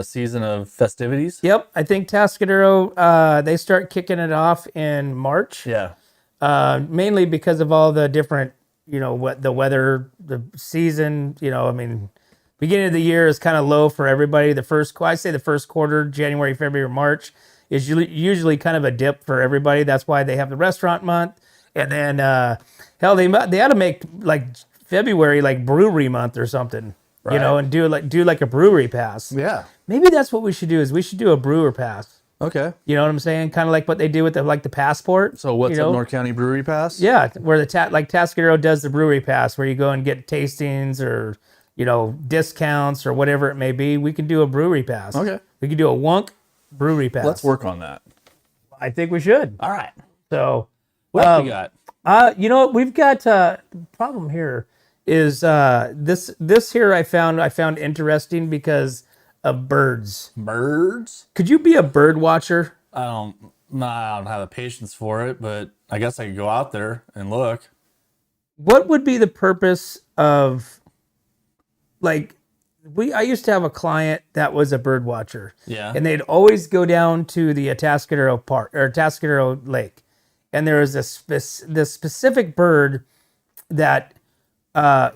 [SPEAKER 2] season of festivities.
[SPEAKER 1] Yep, I think Atascadero, they start kicking it off in March.
[SPEAKER 2] Yeah.
[SPEAKER 1] Mainly because of all the different, what the weather, the season, I mean, beginning of the year is kind of low for everybody. I say the first quarter, January, February, March, is usually kind of a dip for everybody. That's why they have the restaurant month. And then, hell, they ought to make like February like brewery month or something, you know, and do like a brewery pass.
[SPEAKER 2] Yeah.
[SPEAKER 1] Maybe that's what we should do. Is we should do a brewer pass.
[SPEAKER 2] Okay.
[SPEAKER 1] You know what I'm saying? Kind of like what they do with the passport.
[SPEAKER 2] So what's
[SPEAKER 1] you know?
[SPEAKER 2] up North County Brewery Pass?
[SPEAKER 1] Yeah, where like Atascadero does the brewery pass, where you go and get tastings or discounts or whatever it may be. We can do a brewery pass.
[SPEAKER 2] Okay.
[SPEAKER 1] We could do a Wunk brewery pass.
[SPEAKER 2] Let's work on that.
[SPEAKER 1] I think we should.
[SPEAKER 2] All right.
[SPEAKER 1] So
[SPEAKER 2] What else we got?
[SPEAKER 1] you know what we've got? The problem here is this here I found interesting because of birds.
[SPEAKER 2] Birds?
[SPEAKER 1] Could you be a bird watcher?
[SPEAKER 2] I don't have the patience for it, but I guess I could go out there and look.
[SPEAKER 1] What would be the purpose of, like, I used to have a client that was a bird watcher.
[SPEAKER 2] Yeah.
[SPEAKER 1] And they'd always go down to the Atascadero Park or Atascadero Lake. And there was this specific bird that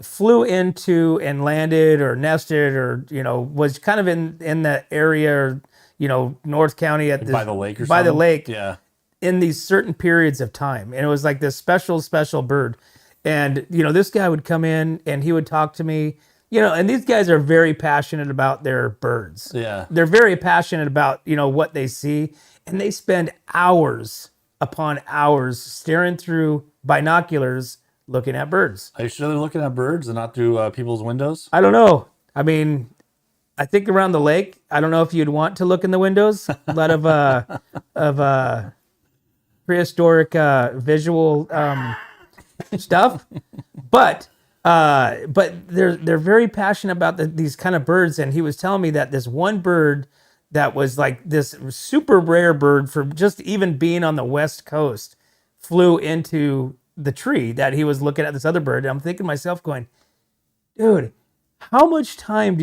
[SPEAKER 1] flew into and landed or nested or, was kind of in the area, North County
[SPEAKER 2] By the lake or
[SPEAKER 1] by the
[SPEAKER 2] something?
[SPEAKER 1] lake.
[SPEAKER 2] Yeah.
[SPEAKER 1] In these certain periods of time. And it was like this special bird. And, this guy would come in and he would talk to me, and these guys are very passionate about their birds.
[SPEAKER 2] Yeah.
[SPEAKER 1] They're very passionate about, what they see. And they spend hours upon hours staring through binoculars looking at birds.
[SPEAKER 2] Are you sure they're looking at birds and not through people's windows?
[SPEAKER 1] I don't know. I mean, I think around the lake, I don't know if you'd want to look in the windows. A lot of prehistoric visual stuff, but they're very passionate about these kind of birds. And he was telling me that this one bird that was like this super rare bird for just even being on the West Coast flew into the tree that he was looking at this other bird. And I'm thinking to myself going, dude, how much time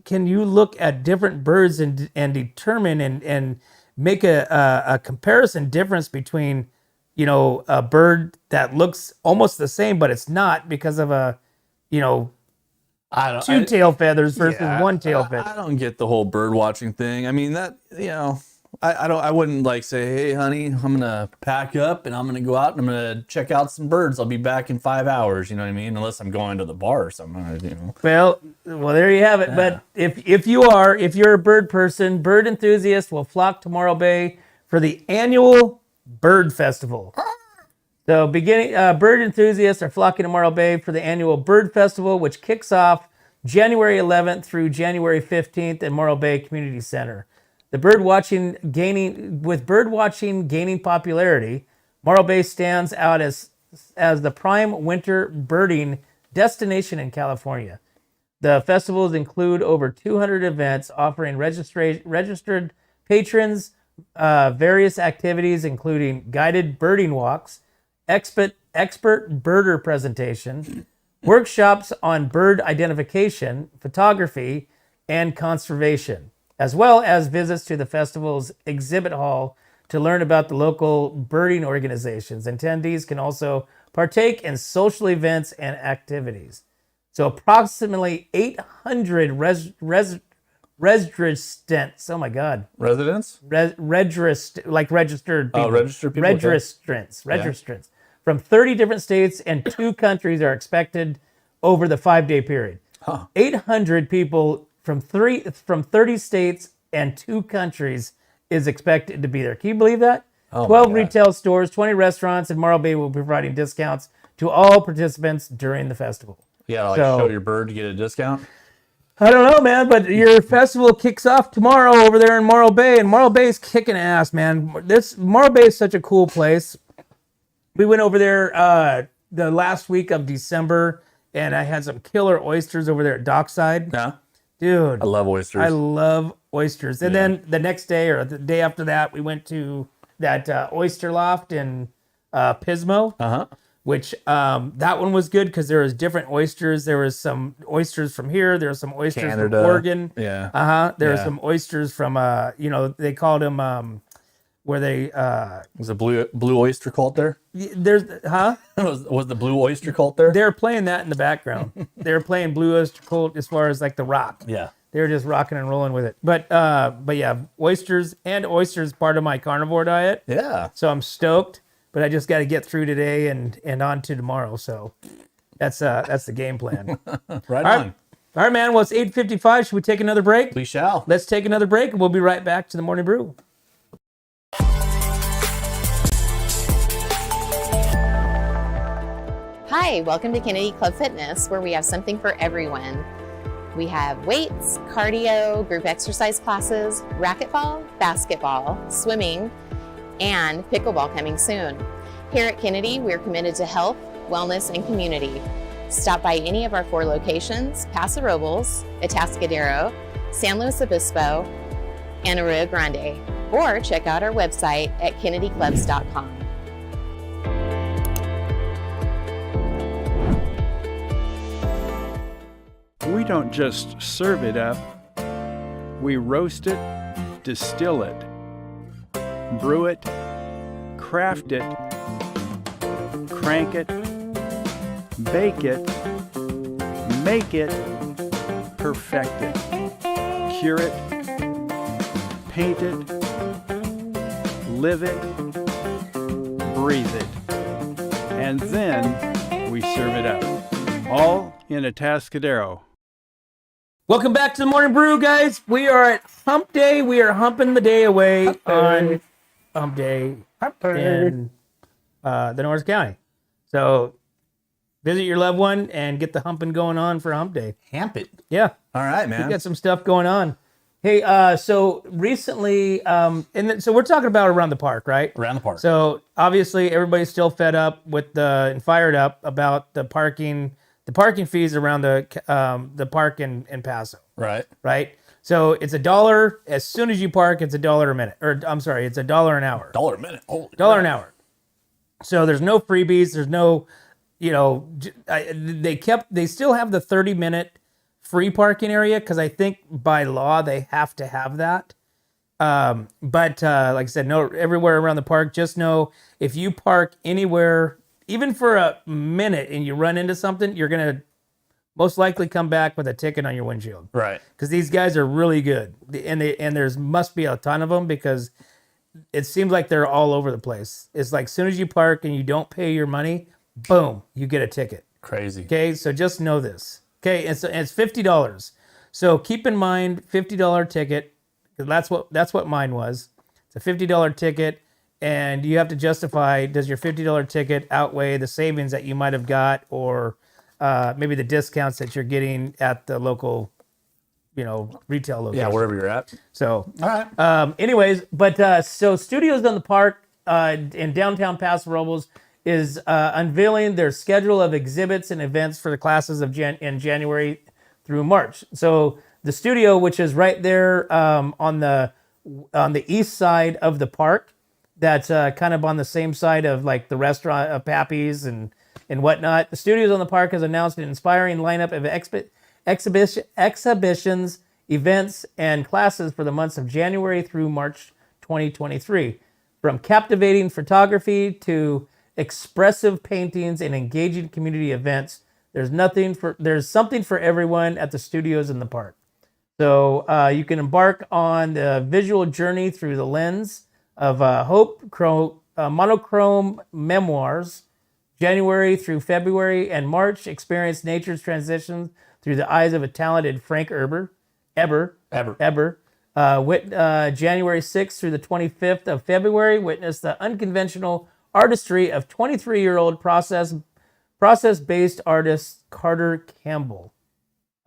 [SPEAKER 1] can you look at different birds and determine and make a comparison difference between, a bird that looks almost the same, but it's not because of two tail feathers versus one tail feather.
[SPEAKER 2] I don't get the whole bird watching thing. I mean, that, I wouldn't like say, hey, honey, I'm going to pack up and I'm going to go out and I'm going to check out some birds. I'll be back in 5 hours. You know what I mean? Unless I'm going to the bar or something,
[SPEAKER 1] Well, there you have it. Yeah. But if you're a bird person, bird enthusiasts will flock to Morro Bay for the annual Bird Festival. So bird enthusiasts are flocking to Morro Bay for the annual Bird Festival, which kicks off January 11th through January 15th in Morro Bay Community Center. The bird watching gaining popularity, Morro Bay stands out as the prime winter birding destination in California. The festivals include over 200 events offering registered patrons various activities, including guided birding walks, expert birder presentation, workshops on bird identification, photography, and conservation, as well as visits to the festival's exhibit hall to learn about the local birding organizations. Attendees can also partake in social events and activities. So approximately 800 registrants. Oh my God.
[SPEAKER 2] Residents?
[SPEAKER 1] Like registered people.
[SPEAKER 2] Oh, registered people.
[SPEAKER 1] Registrants from 30 different states and 2 countries are expected over the 5-day period. 800 people from 30 states and 2 countries is expected to be there. Can you believe that? 12 retail stores, 20 restaurants in Morro Bay will be providing discounts to all participants during the festival.
[SPEAKER 2] Yeah, show your bird to get a discount.
[SPEAKER 1] I don't know, man, but your festival kicks off tomorrow over there in Morro Bay, and Morro Bay's kicking ass, man. Morro Bay is such a cool place. We went over there the last week of December, and I had some killer oysters over there at Dockside.
[SPEAKER 2] Yeah.
[SPEAKER 1] Dude.
[SPEAKER 2] I love oysters.
[SPEAKER 1] I love oysters. And then the next day or the day after that, we went to that oyster loft in Pismo, which that one was good because there was different oysters. There was some oysters from here. There was some oysters
[SPEAKER 2] Canada.
[SPEAKER 1] from Oregon.
[SPEAKER 2] Yeah.
[SPEAKER 1] There was some oysters from, they called them, where they...
[SPEAKER 2] was the blue oyster cult there?
[SPEAKER 1] There's,
[SPEAKER 2] was the blue oyster cult there?
[SPEAKER 1] They're playing that in the background. They're playing Blue Oyster Cult as far as like the rock.
[SPEAKER 2] Yeah.
[SPEAKER 1] they were just rocking and rolling with it. But yeah, oysters part of my carnivore diet.
[SPEAKER 2] Yeah.
[SPEAKER 1] So I'm stoked, but I just got to get through today and on to tomorrow. So that's the game plan.
[SPEAKER 2] Right
[SPEAKER 1] All
[SPEAKER 2] on.
[SPEAKER 1] right. All right, man. Well, it's 8:55. Should we take another break?
[SPEAKER 2] We shall.
[SPEAKER 1] Let's take another break, and we'll be right back to the Morning Brew.
[SPEAKER 6] Hi, welcome to Kennedy Club Fitness, where we have something for everyone. We have weights, cardio, group exercise classes, racquetball, basketball, swimming, and pickleball coming soon. Here at Kennedy, we're committed to health, wellness, and community. Stop by any of our 4 locations: Paso Robles, Atascadero, San Luis Obispo, and Arroyo Grande, or check out our website at kennedyclubs.com.
[SPEAKER 7] We don't just serve it up, we roast it, distill it, brew it, craft it, crank it, bake it, make it, perfect it, cure it, paint it, live it, breathe it, and then we serve it up, all in Atascadero.
[SPEAKER 1] Welcome back to the Morning Brew, guys. We are at Hump Day. We are humping the day away on Hump Day in the North County. So visit your loved one and get the humping going on for Hump Day.
[SPEAKER 2] Hamp it.
[SPEAKER 1] Yeah.
[SPEAKER 2] All right,
[SPEAKER 1] We
[SPEAKER 2] man.
[SPEAKER 1] got some stuff going on. Hey, so recently, so we're talking about around the park, right?
[SPEAKER 2] Around the park.
[SPEAKER 1] So obviously everybody's still fed up with and fired up about the parking fees around the park in Paso,
[SPEAKER 2] Right.
[SPEAKER 1] right? So it's $1 as soon as you park. It's $1 a minute, or I'm sorry, it's $1 an hour.
[SPEAKER 2] $1 a minute. Holy
[SPEAKER 1] $1 an hour. So there's no freebies. There's no, they still have the 30-minute free parking area because I think by law they have to have that. But like I said, no, everywhere around the park, just know if you park anywhere, even for a minute, and you run into something, you're going to most likely come back with a ticket on your windshield.
[SPEAKER 2] Right.
[SPEAKER 1] Because these guys are really good. And there's must be a ton of them because it seems like they're all over the place. It's like as soon as you park and you don't pay your money, boom, you get a ticket.
[SPEAKER 2] Crazy.
[SPEAKER 1] Okay, so just know this. Okay, and it's $50. So keep in mind, $50 ticket, because that's what mine was. It's a $50 ticket, and you have to justify, does your $50 ticket outweigh the savings that you might have got, or maybe the discounts that you're getting at the local, retail location.
[SPEAKER 2] Yeah, wherever you're at.
[SPEAKER 1] So,
[SPEAKER 2] All right.
[SPEAKER 1] anyways, but so Studios on the Park in downtown Paso Robles is unveiling their schedule of exhibits and events for the classes of in January through March. So the studio, which is right there on the east side of the park, that's kind of on the same side of like the restaurant of Pappy's and whatnot. The Studios on the Park has announced an inspiring lineup of exhibitions, events, and classes for the months of January through March 2023. From captivating photography to expressive paintings and engaging community events, there's something for everyone at the Studios in the park. So you can embark on the visual journey through the lens of Hope monochrome memoirs. January through February and March, experience nature's transitions through the eyes of a talented Frank January 6th through the 25th of February, witness the unconventional artistry of 23-year-old process-based artist Carter Campbell.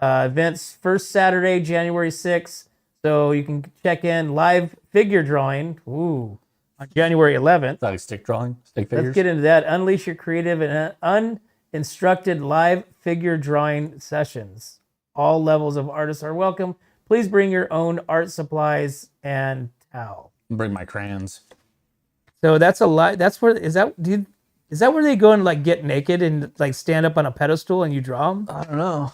[SPEAKER 1] Events first Saturday, January 6th, so you can check in live figure drawing. Ooh. On January 11th.
[SPEAKER 2] Like stick drawing, stick figures.
[SPEAKER 1] Let's get into that. Unleash your creative and uninstructed live figure drawing sessions. All levels of artists are welcome. Please bring your own art supplies and towel.
[SPEAKER 2] Bring my crayons.
[SPEAKER 1] So that's a lot. That's where is that where they go and like get naked and like stand up on a pedestal and you draw them?
[SPEAKER 2] I don't know,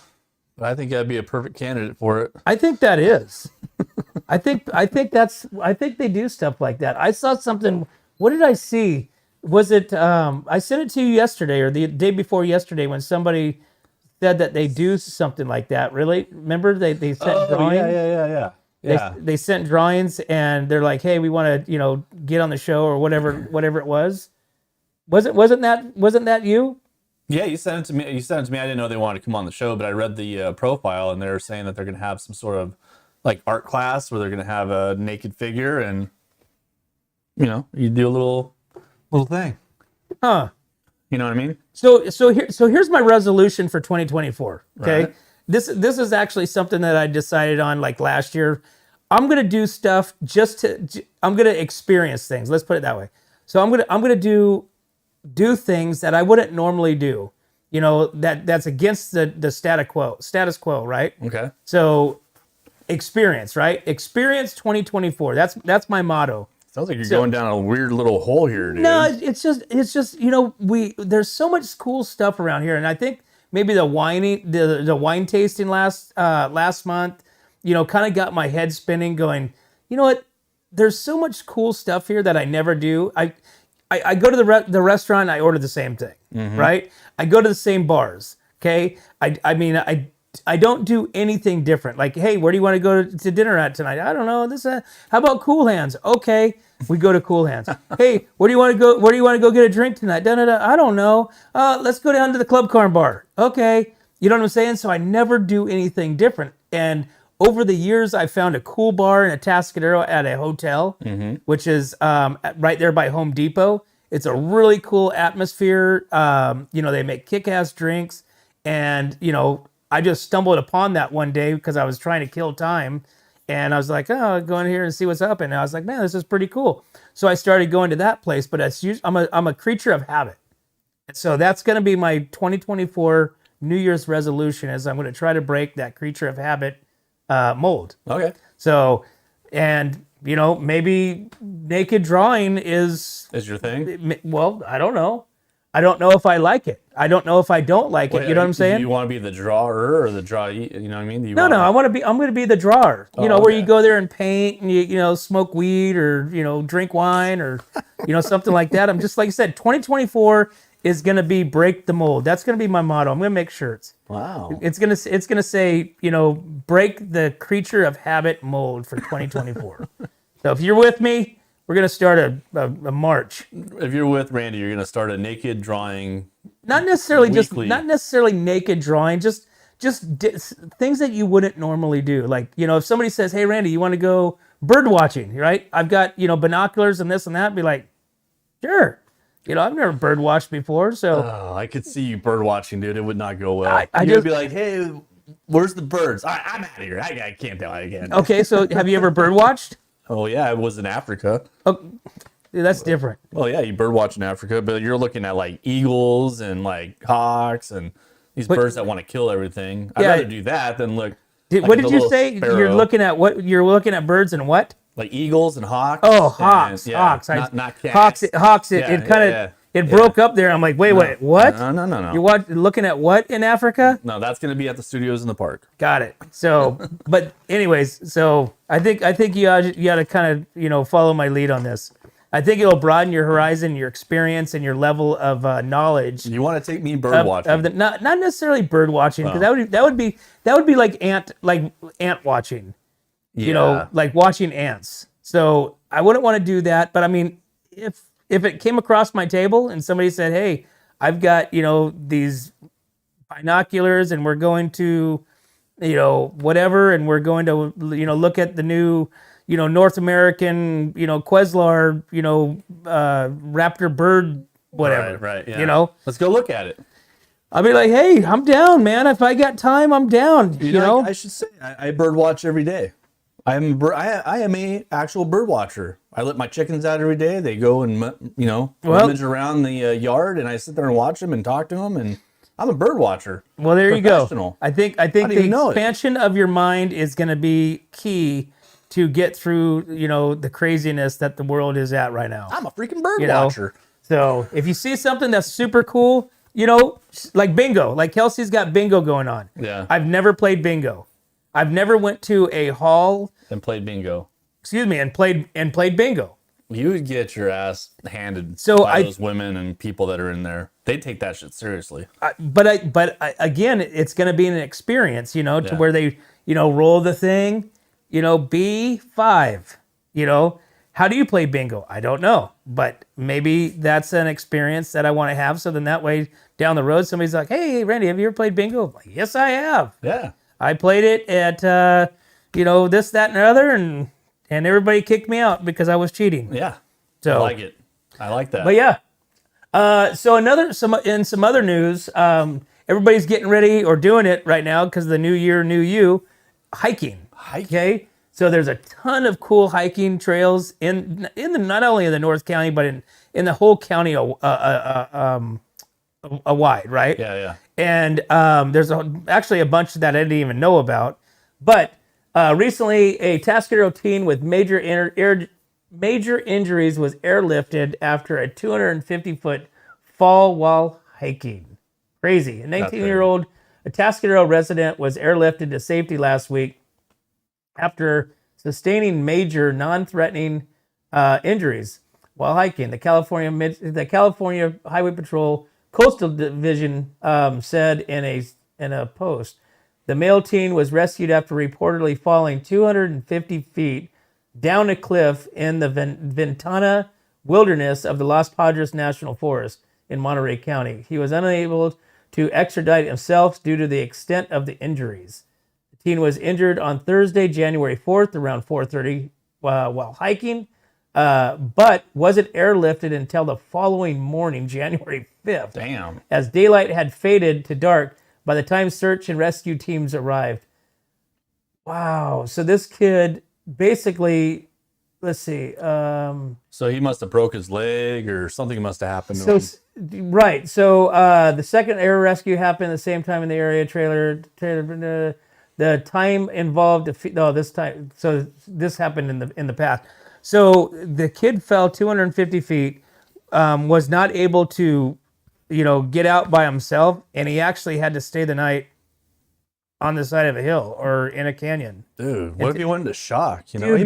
[SPEAKER 2] but I think I'd be a perfect candidate for it.
[SPEAKER 1] I think that is. I think they do stuff like that. I saw something. What did I see? Was it? I sent it to you yesterday or the day before yesterday when somebody said that they do something like that. Really? Remember they sent drawings?
[SPEAKER 2] Yeah.
[SPEAKER 1] They sent drawings and they're like, hey, we want to, get on the show or whatever it was. Wasn't that you?
[SPEAKER 2] Yeah, you sent it to me. I didn't know they wanted to come on the show, but I read the profile and they're saying that they're going to have some sort of like art class where they're going to have a naked figure and you do a little thing.
[SPEAKER 1] Huh.
[SPEAKER 2] You know what I mean?
[SPEAKER 1] So here's my resolution for 2024. Okay.
[SPEAKER 2] Right.
[SPEAKER 1] This is actually something that I decided on like last year. I'm going to do stuff I'm going to experience things. Let's put it that way. So I'm going to do things that I wouldn't normally do. That's against the status quo, right?
[SPEAKER 2] Okay.
[SPEAKER 1] So experience, right? Experience 2024. That's my motto.
[SPEAKER 2] Sounds like you're going down a weird little hole here, dude.
[SPEAKER 1] No, it's just there's so much cool stuff around here, and I think maybe the wine tasting last month, kind of got my head spinning, going, you know what? There's so much cool stuff here that I never do. I go to the restaurant, I order the same thing, right? I go to the same bars, okay? I don't do anything different. Like, hey, where do you want to go to dinner at tonight? I don't know. How about Cool Hands? Okay, we go to Cool Hands. Hey, where do you want to go? Where do you want to go get a drink tonight? Da-da-da. I don't know. Let's go down to the Club Carn bar. Okay, you know what I'm saying? So I never do anything different. And over the years, I found a cool bar in Atascadero at a hotel, which is right there by Home Depot. It's a really cool atmosphere. They make kick-ass drinks, and I just stumbled upon that one day because I was trying to kill time, and I was like, oh, I'll go in here and see what's up. And I was like, man, this is pretty cool. So I started going to that place, but I'm a creature of habit. And so that's going to be my 2024 New Year's resolution, is I'm going to try to break that creature of habit mold.
[SPEAKER 2] Okay.
[SPEAKER 1] So, and maybe naked drawing is
[SPEAKER 2] your thing.
[SPEAKER 1] Well, I don't know. I don't know if I like it. I don't know if I don't like it. You know what I'm saying?
[SPEAKER 2] Do you want to be the drawer or the drawee? You know what I mean?
[SPEAKER 1] No, I'm going to be the drawer. Where you go there and paint and you smoke weed or drink wine or something like that. I'm just, like I said, 2024 is going to be break the mold. That's going to be my motto. I'm going to make shirts.
[SPEAKER 2] Wow.
[SPEAKER 1] It's going to say, break the creature of habit mold for 2024. So if you're with me, we're going to start a march.
[SPEAKER 2] If you're with Randy, you're going to start a naked drawing.
[SPEAKER 1] Not necessarily
[SPEAKER 2] weekly.
[SPEAKER 1] not necessarily naked drawing, just things that you wouldn't normally do. Like, if somebody says, hey, Randy, you want to go bird watching, right? I've got, binoculars and this and that. Be like, sure. I've never bird watched before. So
[SPEAKER 2] I could see you bird watching, dude. It would not go well. You'd be like, hey, where's the birds? I'm out of here. I can't do it again.
[SPEAKER 1] Okay, so have you ever bird watched?
[SPEAKER 2] Oh, yeah, I was in Africa.
[SPEAKER 1] Oh, that's different.
[SPEAKER 2] Well, yeah, you bird watch in Africa, but you're looking at like eagles and like hawks and these birds that want to kill everything. I'd rather do that than look.
[SPEAKER 1] What did you say?
[SPEAKER 2] Sparrow.
[SPEAKER 1] You're looking at what? You're looking at birds and what?
[SPEAKER 2] Like eagles and hawks.
[SPEAKER 1] Oh, hawks,
[SPEAKER 2] and,
[SPEAKER 1] hawks.
[SPEAKER 2] Not cats.
[SPEAKER 1] Hawks. It kind of it broke up there. I'm like, wait, what?
[SPEAKER 2] No.
[SPEAKER 1] You're looking at what in Africa?
[SPEAKER 2] No, that's going to be at the studios in the park.
[SPEAKER 1] Got it. So, but anyways, so I think you ought to kind of follow my lead on this. I think it'll broaden your horizon, your experience, and your level of knowledge.
[SPEAKER 2] You want to take me bird watching?
[SPEAKER 1] Not necessarily bird watching, because that would be like ant watching. Like watching ants. So I wouldn't want to do that. But I mean, if it came across my table and somebody said, hey, I've got, these binoculars and we're going to, whatever, and we're going to, look at the new, North American, Queslar, raptor bird, whatever.
[SPEAKER 2] Right, yeah. Let's go look at it.
[SPEAKER 1] I'll be like, hey, I'm down, man. If I got time, I'm down. You know?
[SPEAKER 2] I should say, I bird watch every day. I am a actual bird watcher. I let my chickens out every day. They go and rummage around the yard, and I sit there and watch them and talk to them. And I'm a bird watcher.
[SPEAKER 1] Well, there you go. I think the expansion of your mind is going to be key to get through the craziness that the world is at right now.
[SPEAKER 2] I'm a freaking bird watcher.
[SPEAKER 1] So if you see something that's super cool, like bingo, like Kelsey's got bingo going on.
[SPEAKER 2] Yeah.
[SPEAKER 1] I've never played bingo. I've never went to a hall
[SPEAKER 2] and played bingo.
[SPEAKER 1] Excuse me, and played bingo.
[SPEAKER 2] You would get your ass handed
[SPEAKER 1] So
[SPEAKER 2] by those women and people that are in there. They take that shit seriously.
[SPEAKER 1] Again, it's going to be an experience, to
[SPEAKER 2] Yeah.
[SPEAKER 1] where they, roll the thing, B5, how do you play bingo? I don't know, but maybe that's an experience that I want to have. So then that way down the road, somebody's like, hey, Randy, have you ever played bingo? I'm like, yes, I have.
[SPEAKER 2] Yeah.
[SPEAKER 1] I played it at, this, that, and the other, and everybody kicked me out because I was cheating.
[SPEAKER 2] Yeah.
[SPEAKER 1] So,
[SPEAKER 2] I like it. I like that.
[SPEAKER 1] But yeah. So in some other news, everybody's getting ready or doing it right now because the new year, new you, hiking. Okay. So there's a ton of cool hiking trails in the not only in the North County but in the whole county wide, right?
[SPEAKER 2] Yeah, yeah.
[SPEAKER 1] And there's actually a bunch that I didn't even know about. But recently, a Atascadero teen with major injuries was airlifted after a 250-foot fall while hiking. Crazy. A 19-year-old Atascadero resident was airlifted to safety last week after sustaining major non-threatening injuries while hiking. The California Highway Patrol Coastal Division said in a post, the male teen was rescued after reportedly falling 250 feet down a cliff in the Ventana Wilderness of the Los Padres National Forest in Monterey County. He was unable to extradite himself due to the extent of the injuries. The teen was injured on Thursday, January 4th, around 4:30 while hiking, but wasn't airlifted until the following morning, January 5th.
[SPEAKER 2] Damn.
[SPEAKER 1] As daylight had faded to dark by the time search and rescue teams arrived. Wow. So this kid basically, let's see.
[SPEAKER 2] So he must have broke his leg or something must have happened to him.
[SPEAKER 1] Right. So the second air rescue happened at the same time in the area. The time involved. This happened in the past. So the kid fell 250 feet, was not able to, get out by himself, and he actually had to stay the night on the side of a hill or in a canyon.
[SPEAKER 2] Dude, what if he went into shock?
[SPEAKER 1] Dude,
[SPEAKER 2] he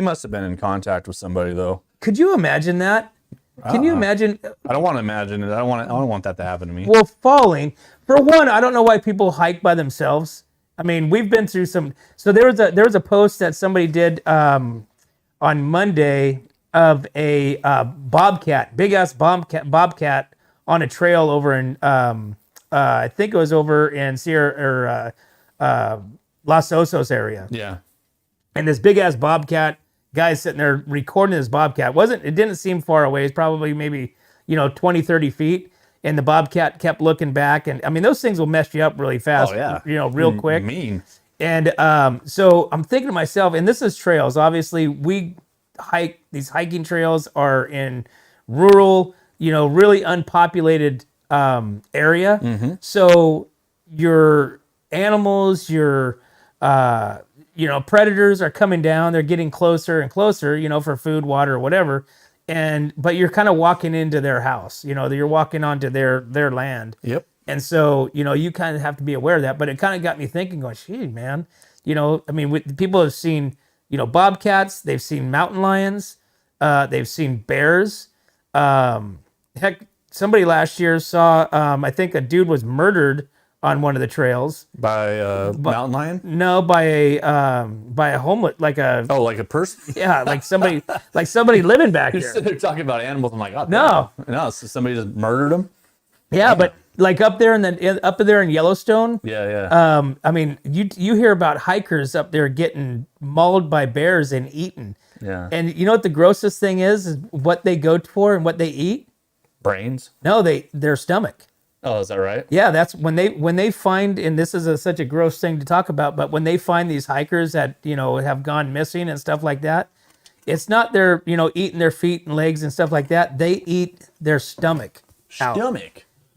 [SPEAKER 2] must have been in contact with somebody though.
[SPEAKER 1] Could you imagine that? Can you imagine?
[SPEAKER 2] I don't want to imagine it. I don't want that to happen to me.
[SPEAKER 1] Well, falling. For one, I don't know why people hike by themselves. I mean, we've been through some. So there was a post that somebody did on Monday of a bobcat, big ass bobcat on a trail over in I think it was over in Sierra or Los Osos area.
[SPEAKER 2] Yeah.
[SPEAKER 1] And this big ass bobcat guy's sitting there recording this bobcat. It didn't seem far away. It's probably maybe 20, 30 feet. And the bobcat kept looking back, and I mean those things will mess you up really fast.
[SPEAKER 2] Oh yeah.
[SPEAKER 1] Real quick.
[SPEAKER 2] Mean.
[SPEAKER 1] And so I'm thinking to myself, and this is trails. Obviously, we hike. These hiking trails are in rural, really unpopulated area.
[SPEAKER 2] Mm-hmm.
[SPEAKER 1] So your animals, your predators are coming down. They're getting closer and closer, for food, water, or whatever. But you're kind of walking into their house. You're walking onto their land.
[SPEAKER 2] Yep.
[SPEAKER 1] And so, you kind of have to be aware of that. But it kind of got me thinking, going, gee, man, people have seen, bobcats, they've seen mountain lions, they've seen bears. Heck, somebody last year saw, I think a dude was murdered on one of the trails
[SPEAKER 2] by a mountain lion.
[SPEAKER 1] No, by a homeless, like a
[SPEAKER 2] person.
[SPEAKER 1] Yeah, like somebody living back
[SPEAKER 2] You're
[SPEAKER 1] there.
[SPEAKER 2] sitting there talking about animals. I'm like, oh,
[SPEAKER 1] no,
[SPEAKER 2] so somebody just murdered him.
[SPEAKER 1] Yeah, but like up there in Yellowstone.
[SPEAKER 2] Yeah.
[SPEAKER 1] You hear about hikers up there getting mauled by bears and eaten.
[SPEAKER 2] Yeah.
[SPEAKER 1] And you know what the grossest thing is what they go for and what they eat?
[SPEAKER 2] Brains.
[SPEAKER 1] No, their stomach.
[SPEAKER 2] Oh, is that right?
[SPEAKER 1] Yeah, that's when they find, and this is such a gross thing to talk about, but when they find these hikers that have gone missing and stuff like that, it's not their eating their feet and legs and stuff like that. They eat their stomach out.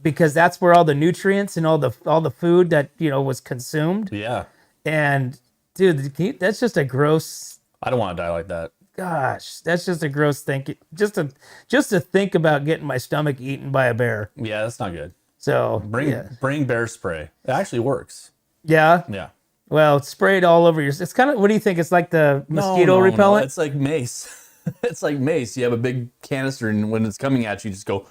[SPEAKER 1] Because that's where all the nutrients and all the food that was consumed.
[SPEAKER 2] Yeah.
[SPEAKER 1] And dude, that's just a gross.
[SPEAKER 2] I don't want to die like that.
[SPEAKER 1] Gosh, that's just a gross thing. Just to think about getting my stomach eaten by a bear.
[SPEAKER 2] Yeah, that's not good.
[SPEAKER 1] So
[SPEAKER 2] bring bear spray. It actually works.
[SPEAKER 1] Yeah.
[SPEAKER 2] Yeah.
[SPEAKER 1] Well, spray it all over your. It's kind of. What do you think? It's like the mosquito repellent.
[SPEAKER 2] No, it's like mace. It's like mace. You have a big canister, and when it's coming at you, you just go,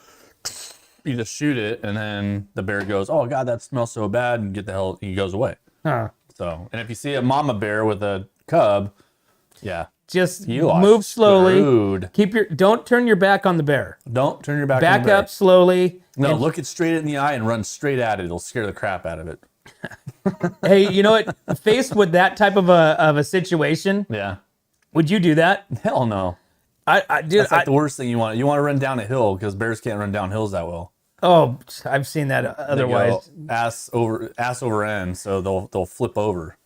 [SPEAKER 2] you just shoot it, and then the bear goes, "Oh God, that smells so bad," and get the hell. He goes away.
[SPEAKER 1] Huh.
[SPEAKER 2] So, and if you see a mama bear with a cub, yeah,
[SPEAKER 1] just
[SPEAKER 2] you are
[SPEAKER 1] move slowly.
[SPEAKER 2] screwed.
[SPEAKER 1] Don't turn your back on the bear.
[SPEAKER 2] Don't turn your back.
[SPEAKER 1] Back
[SPEAKER 2] on the bear.
[SPEAKER 1] up slowly.
[SPEAKER 2] No, look it straight in the eye and run straight at it. It'll scare the crap out of it.
[SPEAKER 1] Hey, you know what? Faced with that type of a situation,
[SPEAKER 2] Yeah.
[SPEAKER 1] would you do that?
[SPEAKER 2] Hell no.
[SPEAKER 1] Dude,
[SPEAKER 2] That's like the worst thing you want. You want to run down a hill because bears can't run down hills that well.
[SPEAKER 1] Oh, I've seen that otherwise.
[SPEAKER 2] They go ass over end, so they'll flip over.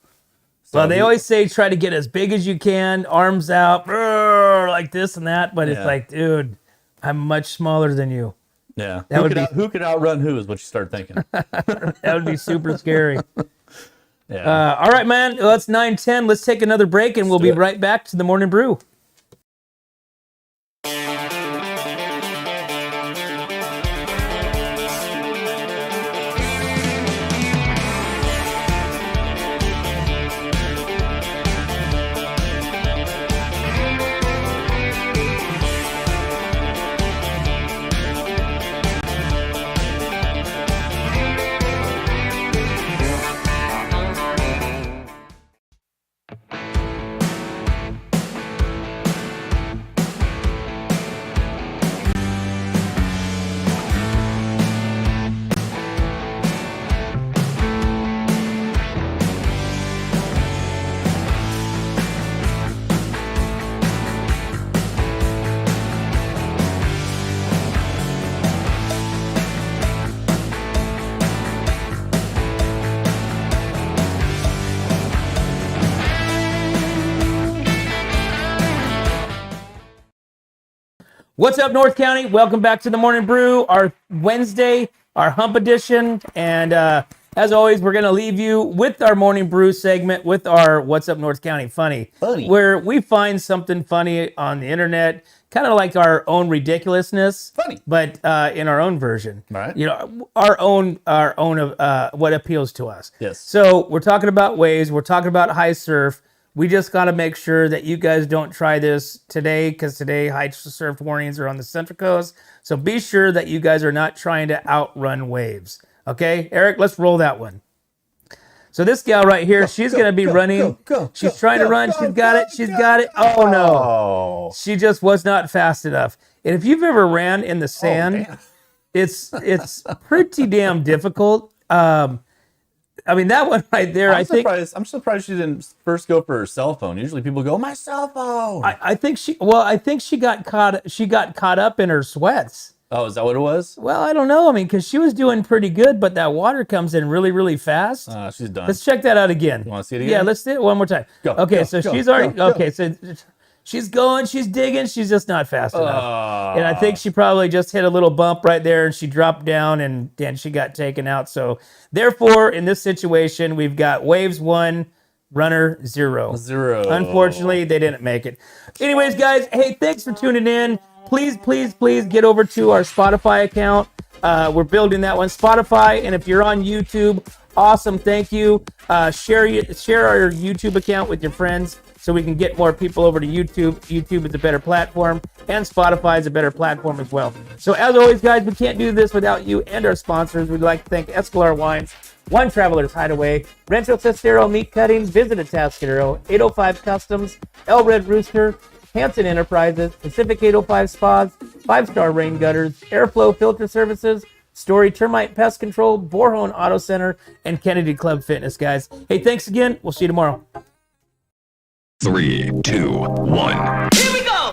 [SPEAKER 2] So
[SPEAKER 1] Well, they always say try to get as big as you can, arms out, like this and that. But it's like, dude, I'm much smaller than you.
[SPEAKER 2] Yeah.
[SPEAKER 1] Who
[SPEAKER 2] could outrun who is what you start thinking.
[SPEAKER 1] That would be super scary.
[SPEAKER 2] Yeah.
[SPEAKER 1] All right, man. Well, it's 9:10. Let's take another break, and we'll be right back to the Morning Brew. What's up, North County? Welcome back to the Morning Brew, our Wednesday, our Hump edition. And as always, we're going to leave you with our Morning Brew segment with our What's Up, North County Funny, where we find something funny on the internet, kind of like our own ridiculousness, but in our own version.
[SPEAKER 2] Right.
[SPEAKER 1] You know, our own what appeals to us.
[SPEAKER 2] Yes.
[SPEAKER 1] So we're talking about waves. We're talking about high surf. We just got to make sure that you guys don't try this today, because today high surf warnings are on the Central Coast. So be sure that you guys are not trying to outrun waves. Okay, Eric, let's roll that one. So this gal right here, she's going to be running. She's trying to run. She's got it. She's got it. Oh, no. She just was not fast enough. And if you've ever ran in the sand, it's pretty damn difficult. I mean, that one right there, I'm
[SPEAKER 2] surprised she didn't first go for her cell phone. Usually people go, my cell phone.
[SPEAKER 1] I think she got caught up in her sweats.
[SPEAKER 2] Oh, is that what it was?
[SPEAKER 1] Well, I don't know. I mean, because she was doing pretty good, but that water comes in really, really fast.
[SPEAKER 2] She's done.
[SPEAKER 1] Let's check that out again.
[SPEAKER 2] You want to see it again?
[SPEAKER 1] Yeah, let's do it one more time. She's already, okay, so she's going, she's digging, she's just not fast enough. And I think she probably just hit a little bump right there, and she dropped down, and then she got taken out. So, therefore, in this situation, we've got waves 1, runner 0. Unfortunately, they didn't make it. Anyways, guys, hey, thanks for tuning in. Please, please, please get over to our Spotify account. We're building that one, Spotify. And if you're on YouTube, awesome, thank you. Share our YouTube account with your friends so we can get more people over to YouTube. YouTube is a better platform, and Spotify is a better platform as well. So as always, guys, we can't do this without you and our sponsors. We'd like to thank Escalar Wines, One Traveler's Hideaway, Rancho Cestero Meat Cuttings, Visit Atascadero, 805 Customs, El Red Rooster, Hanson Enterprises, Pacific 805 Spas, 5-Star Rain Gutters, Airflow Filter Services, Story Termite Pest Control, Borhone Auto Center, and Kennedy Club Fitness, guys. Hey, thanks again. We'll see you tomorrow.
[SPEAKER 4] 3, 2, 1.
[SPEAKER 1] Here we go!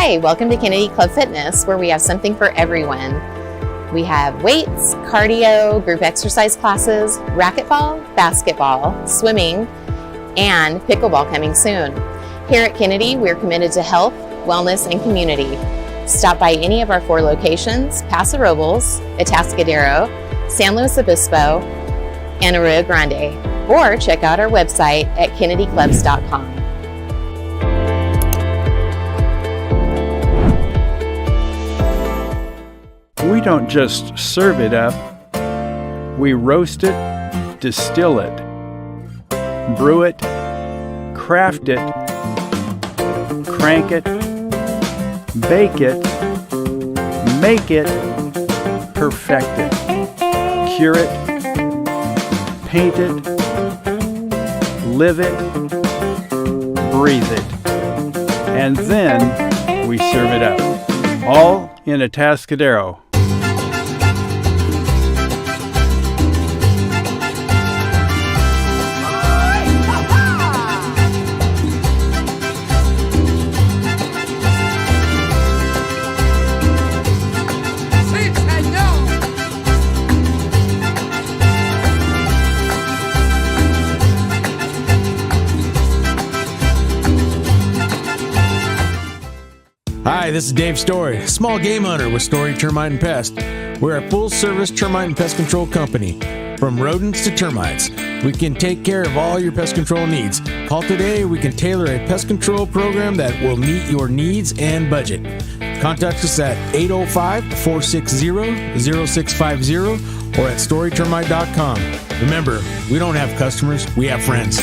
[SPEAKER 6] Hi, welcome to Kennedy Club Fitness, where we have something for everyone. We have weights, cardio, group exercise classes, racquetball, basketball, swimming, and pickleball coming soon. Here at Kennedy, we're committed to health, wellness, and community. Stop by any of our 4 locations: Paso Robles, Atascadero, San Luis Obispo, and Arroyo Grande, or check out our website at kennedyclubs.com.
[SPEAKER 7] We don't just serve it up, we roast it, distill it, brew it, craft it, crank it, bake it, make it, perfect it, cure it, paint it, live it, breathe it, and then we serve it up. All in Atascadero.
[SPEAKER 5] Hi, this is Dave Story, small game hunter with Story Termite and Pest. We're a full-service termite and pest control company. From rodents to termites, we can take care of all your pest control needs. Call today, we can tailor a pest control program that will meet your needs and budget. Contact us at 805-460-0650 or at storytermite.com. Remember, we don't have customers, we have friends.